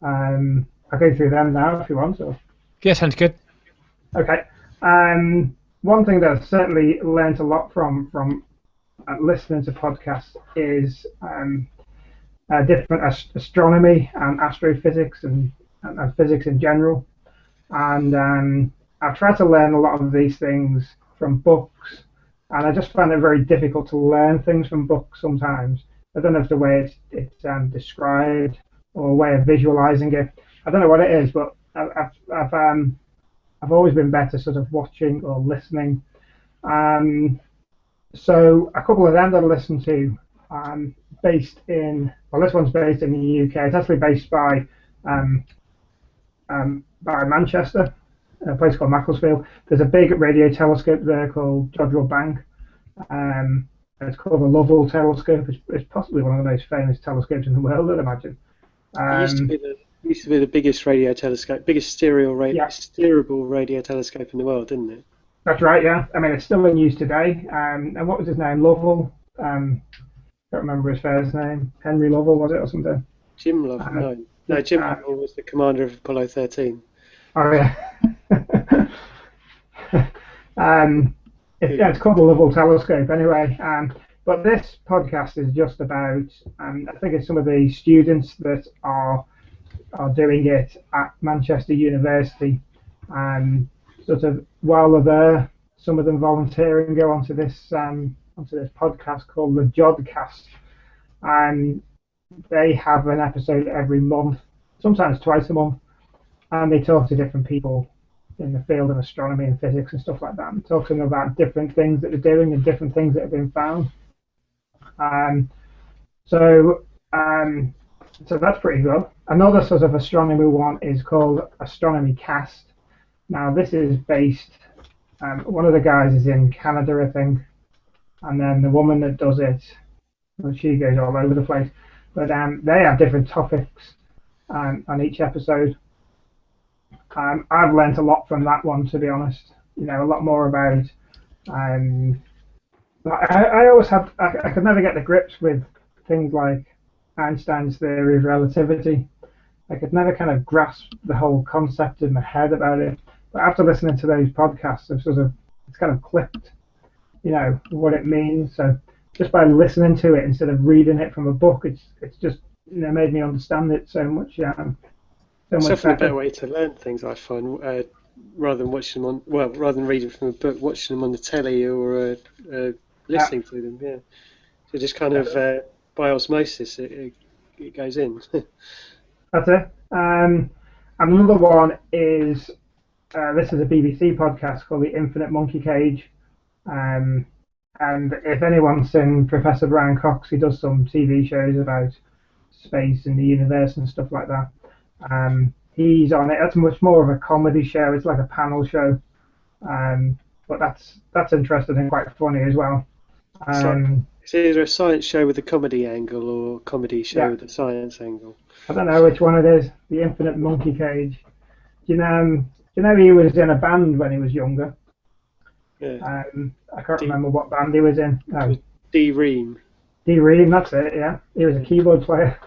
I'll go through them now if you want. Or... Yeah, sounds good. Okay. One thing that I've certainly learned a lot from listening to podcasts is different astronomy and astrophysics and physics in general. And I've tried to learn a lot of these things from books, and I just find it very difficult to learn things from books sometimes. I don't know if the way it's described or a way of visualizing it. I don't know what it is, but I've always been better sort of watching or listening. So a couple of them that I listen to, this one's based in the UK. It's actually based by Manchester, a place called Macclesfield. There's a big radio telescope there called Jodrell Bank. It's called the Lovell Telescope. It's possibly one of the most famous telescopes in the world, I'd imagine. It used to be the biggest radio telescope, biggest steerable radio telescope in the world, didn't it? That's right, yeah. I mean, it's still in use today. And what was his name? Lovell. Can't remember his first name. Henry Lovell, was it, or something? Jim Lovell. No, Jim Lovell was the commander of Apollo 13. Oh yeah. It's called the Lovell Telescope anyway. But this podcast is just about, I think it's some of the students that are doing it at Manchester University. Sort of while they're there, some of them volunteer and go onto this podcast called the Jodcast, and they have an episode every month, sometimes twice a month, and they talk to different people in the field of astronomy and physics and stuff like that, and talk to them about different things that they're doing and different things that have been found. So that's pretty good. Another sort of astronomy one is called Astronomy Cast. Now this is based, one of the guys is in Canada, I think, and then the woman that does it, well, she goes all over the place. But they have different topics on each episode. I've learnt a lot from that one, to be honest. A lot more about. I always had. I could never get the grips with things like Einstein's theory of relativity. I could never kind of grasp the whole concept in my head about it. But after listening to those podcasts, it's kind of clicked, what it means. So just by listening to it instead of reading it from a book, it's just made me understand it so much. It's often a better way to learn things, I find, rather than reading from a book, watching them on the telly or listening to them. Yeah, so just kind of by osmosis, it it goes in. That's it. And another one is this is a BBC podcast called The Infinite Monkey Cage. And if anyone's seen Professor Brian Cox, he does some TV shows about space and the universe and stuff like that. He's on it. That's much more of a comedy show. It's like a panel show, but that's interesting and quite funny as well. Is it either a science show with a comedy angle or a comedy show with a science angle? I don't know which one it is. The Infinite Monkey Cage. Do you know he was in a band when he was younger? Yeah. I can't remember what band he was in. No. D-Ream. D-Ream, that's it, yeah. He was a keyboard player.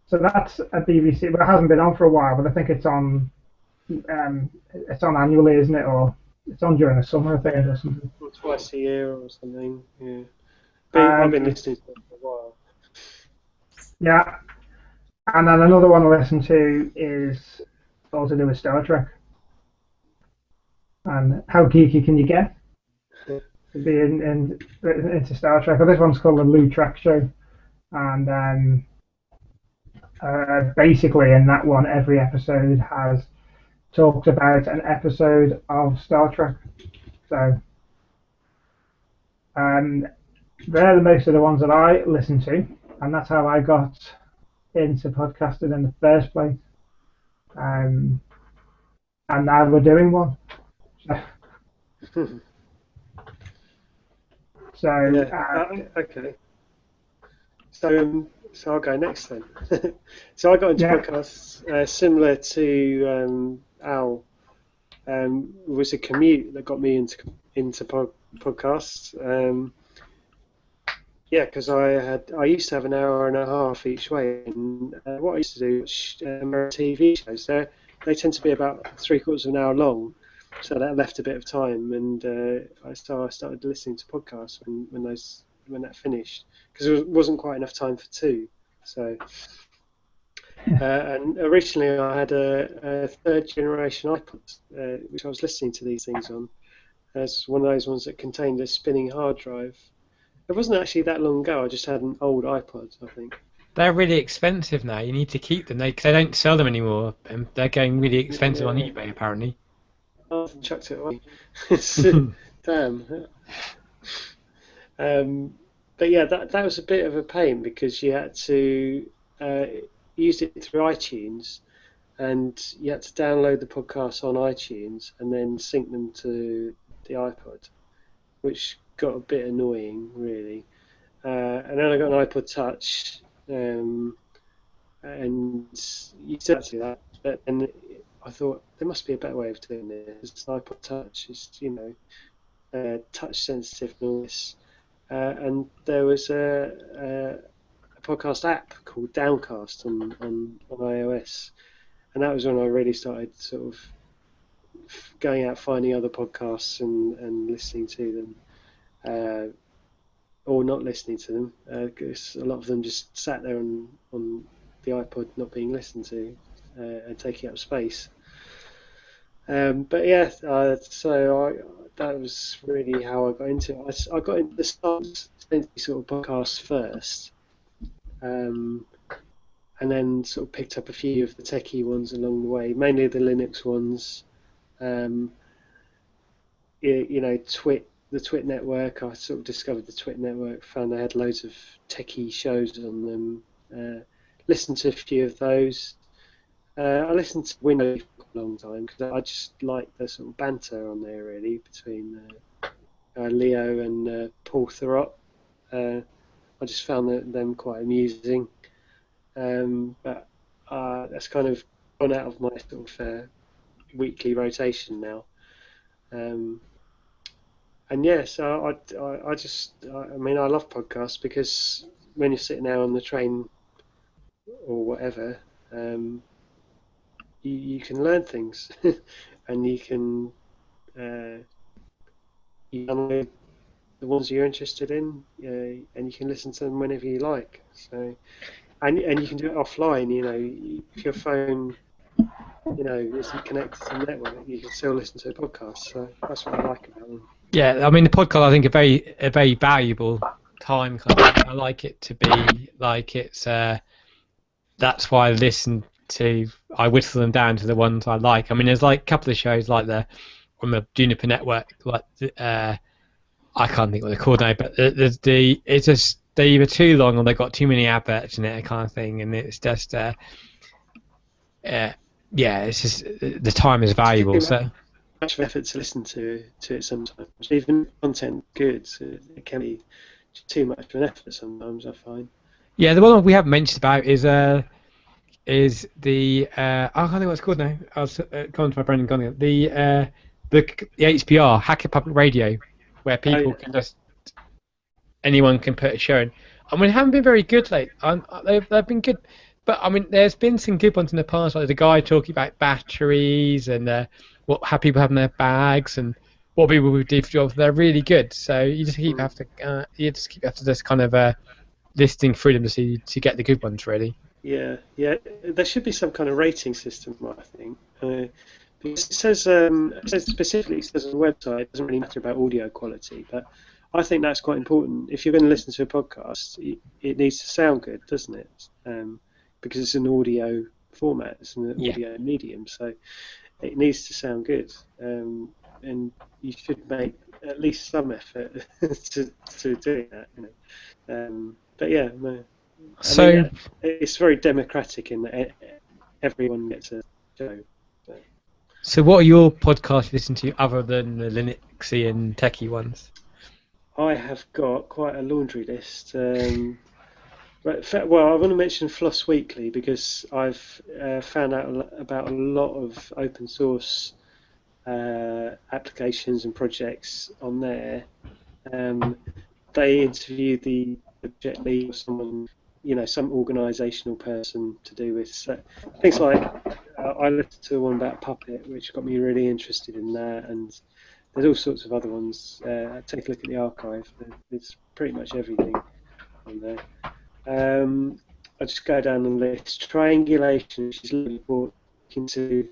So that's a BBC, but it hasn't been on for a while, but I think it's on annually, isn't it? Or it's on during the summer, I think, or something. Or twice a year or something, yeah. But I've been listening to it for a while. Yeah. And then another one I listen to is all to do with Star Trek. And how geeky can you get? To be into Star Trek. Well, this one's called the Lou Trek Show. And basically in that one, every episode has talked about an episode of Star Trek. So they're the most of the ones that I listen to, and that's how I got into podcasting in the first place. And now we're doing one. Okay. So I'll go next then. So I got into podcasts similar to Al. It was a commute that got me into podcasts. Because I used to have an hour and a half each way, and what I used to do was TV shows. They tend to be about 3/4 of an hour long, so that left a bit of time, and I started listening to podcasts when that finished, because there wasn't quite enough time for two. So, and originally I had a third generation iPod, which I was listening to these things on. It's one of those ones that contained a spinning hard drive. It wasn't actually that long ago. I just had an old iPod, I think. They're really expensive now. You need to keep them because they don't sell them anymore, and they're going really expensive on eBay apparently. I've chucked it away. Damn. But yeah, that was a bit of a pain because you had to use it through iTunes, and you had to download the podcasts on iTunes and then sync them to the iPod, which got a bit annoying, really. And then I got an iPod Touch, and you still have to do that. But then I thought there must be a better way of doing this. It's an iPod Touch, it's touch sensitive and all this. And there was a podcast app called Downcast on iOS, and that was when I really started sort of going out finding other podcasts and listening to them, or not listening to them, because a lot of them just sat there on the iPod not being listened to and taking up space. But yeah, so that was really how I got into it. I got into the sort of podcasts first, and then sort of picked up a few of the techie ones along the way, mainly the Linux ones. The Twit network. I sort of discovered the Twit network, found they had loads of techie shows on them. Listened to a few of those. I listened to Windows for a long time because I just like the sort of banter on there, really, between Leo and Paul Thurrott. I just found them quite amusing. But that's kind of gone out of my sort of weekly rotation now. And yeah, so I love podcasts because when you're sitting there on the train or whatever, you can learn things, and you can you download the ones you're interested in, and you can listen to them whenever you like. So, and you can do it offline. If your phone, isn't connected to the network, you can still listen to a podcast. So that's what I like about them. Yeah, I mean the podcast I think are very valuable time kind of thing. I like it to be like it's. That's why I whittle them down to the ones I like. I mean, there's like a couple of shows like on the Juniper Network, like I can't think what they're called now, but it's just they're either too long or they've got too many adverts in it, kind of thing, and it's just it's just the time is valuable. So much of effort to listen to it sometimes. Even content good, it can be too much of an effort sometimes, I find. Yeah, the one we haven't mentioned about is the I can't think what it's called now. I was going to my brain and gone again. The HPR, Hacker Public Radio, where people can just anyone can put a show in. I mean, they haven't been very good lately. They've been good, but I mean, there's been some good ones in the past, like the guy talking about batteries and how people have in their bags and what people would do for jobs. They're really good. So you just keep have to just kind of listing through them to get the good ones, really. Yeah. There should be some kind of rating system, I think. Because it says specifically, it says on the website, it doesn't really matter about audio quality, but I think that's quite important. If you're going to listen to a podcast, it needs to sound good, doesn't it? Because it's an audio format, it's an audio medium, so it needs to sound good. And you should make at least some effort to doing that. You know. But yeah, no. So it's very democratic in that everyone gets a show. So what are your podcasts you listen to other than the Linuxy and techie ones? I have got quite a laundry list. Well, I want to mention Floss Weekly because I've found out about a lot of open source applications and projects on there. They interview the project lead or someone, some organisational person to do with things like I listened to one about Puppet, which got me really interested in that, and there's all sorts of other ones. Take a look at the archive. There's pretty much everything on there. I'll just go down the list. Triangulation, which is talking to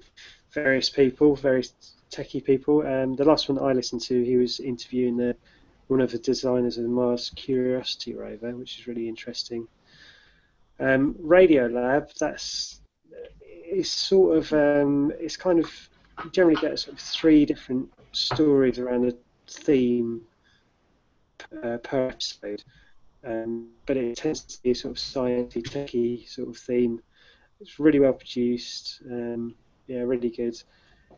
various people, various techie people. The last one that I listened to, he was interviewing one of the designers of the Mars Curiosity rover, which is really interesting. Radiolab, it's kind of, you generally get sort of 3 different stories around a theme per episode, but it tends to be a sort of sciencey, techie sort of theme. It's really well produced, really good.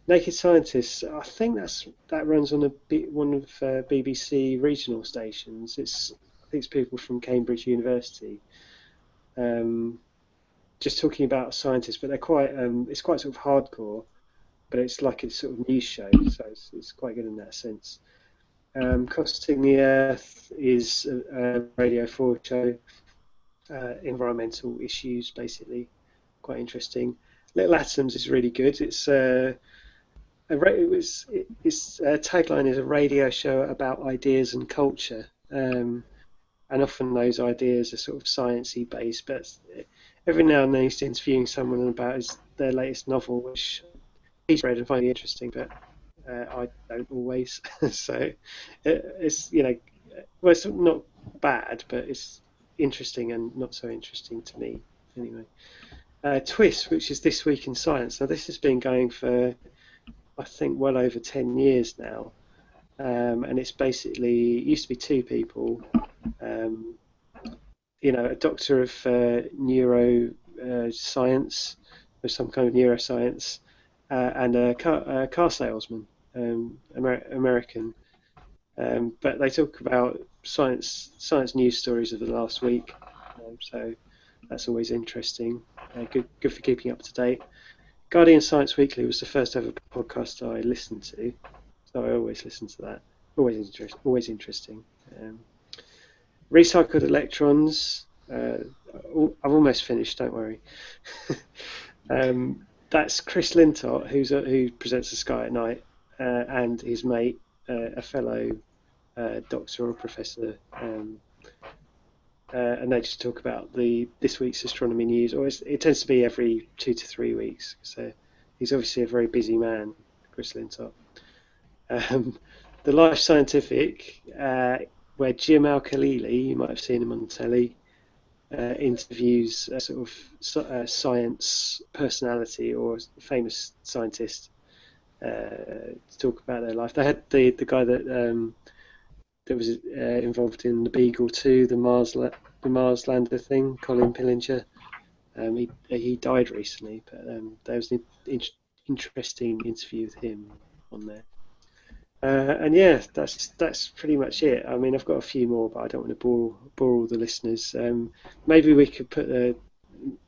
Naked Scientists, I think that runs on one of BBC regional stations. I think it's people from Cambridge University, just talking about scientists, but they're quite it's quite sort of hardcore, but it's like a sort of news show, so it's quite good in that sense. Costing the Earth is a Radio 4 show, environmental issues basically, quite interesting. Little Atoms is really good. Its tagline is a radio show about ideas and culture, and often those ideas are sort of sciencey based, but every now and then he's interviewing someone about their latest novel, which he's read and find interesting, but I don't always. So it's well, it's not bad, but it's interesting and not so interesting to me anyway. Twist, which is This Week in Science. Now this has been going for I think well over 10 years now, and it's basically, it used to be 2 people, a doctor of neuroscience, or some kind of neuroscience, and a car salesman, American, but they talk about science news stories of the last week, so that's always interesting, good for keeping up to date. Guardian Science Weekly was the first ever podcast I listened to, so I always listen to that. Always interesting. Recycled Electrons. I've almost finished. Don't worry. That's Chris Lintott, who presents The Sky at Night, and his mate, a fellow doctor or professor. And they just talk about this week's astronomy news. It tends to be every 2 to 3 weeks. So he's obviously a very busy man, Chris Lintott. The Life Scientific where Jim Al-Khalili, you might have seen him on the telly, interviews a sort of science personality or a famous scientist to talk about their life. They had the guy that was involved in the Beagle 2, the Mars lander thing, Colin Pillinger. He died recently, but there was an interesting interview with him on there. And yeah, that's pretty much it. I mean, I've got a few more, but I don't want to bore all the listeners. Maybe we could put a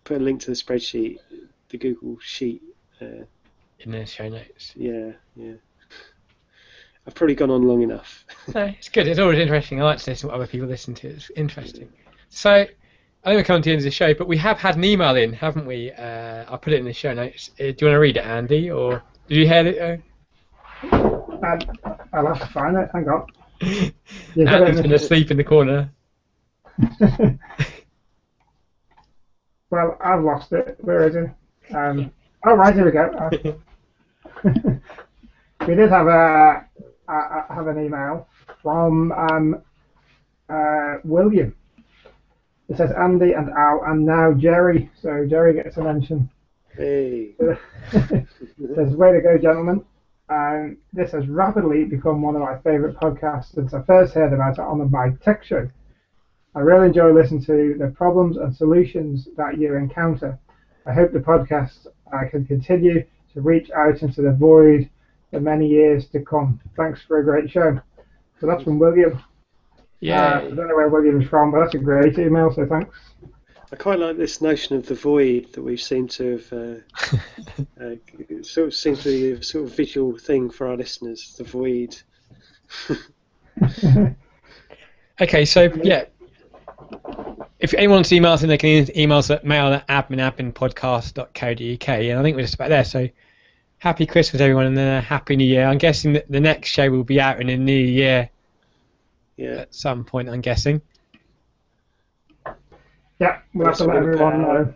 link to the spreadsheet, the Google sheet, in the show notes. Yeah. I've probably gone on long enough. No, it's good. It's always interesting. I like to listen to what other people listen to. It's interesting. So, I think we're coming to the end of the show, but we have had an email in, haven't we? I'll put it in the show notes. Do you want to read it, Andy, or did you hear it? I'll have to find it. Hang on. Andy's been asleep in the corner. Well, I've lost it. Where is it? Oh, right, here we go. We did have an email from William. It says Andy and Al and now Jerry. So Jerry gets a mention. Hey. It says, way to go, gentlemen. This has rapidly become one of my favourite podcasts since I first heard about it on the Bike Tech Show. I really enjoy listening to the problems and solutions that you encounter. I hope the podcast can continue to reach out into the void for many years to come. Thanks for a great show. So that's from William. Yeah. I don't know where William's from, but that's a great email, so thanks. I quite like this notion of the void that we seem to have. It sort of seems to be a sort of visual thing for our listeners. The void. Okay, so yeah. If anyone wants to email us, then they can email us at mail@admin.podcast.co.uk, and I think we're just about there. So happy Christmas, everyone, and then a happy New Year. I'm guessing that the next show will be out in the new year. Yeah. At some point, I'm guessing. Yeah, we'll have to let everyone know.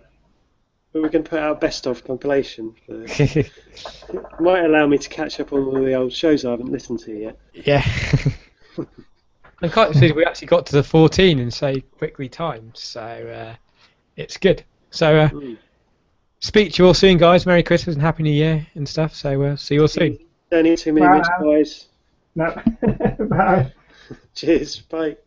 But we're going to put out a best-of compilation. It might allow me to catch up on all the old shows I haven't listened to yet. Yeah. I'm quite pleased we actually got to the 14 in so quickly timed, so it's good. So speak to you all soon, guys. Merry Christmas and Happy New Year and stuff. So see you all soon. Don't eat too many mince pies. No. Bye. Cheers. Bye.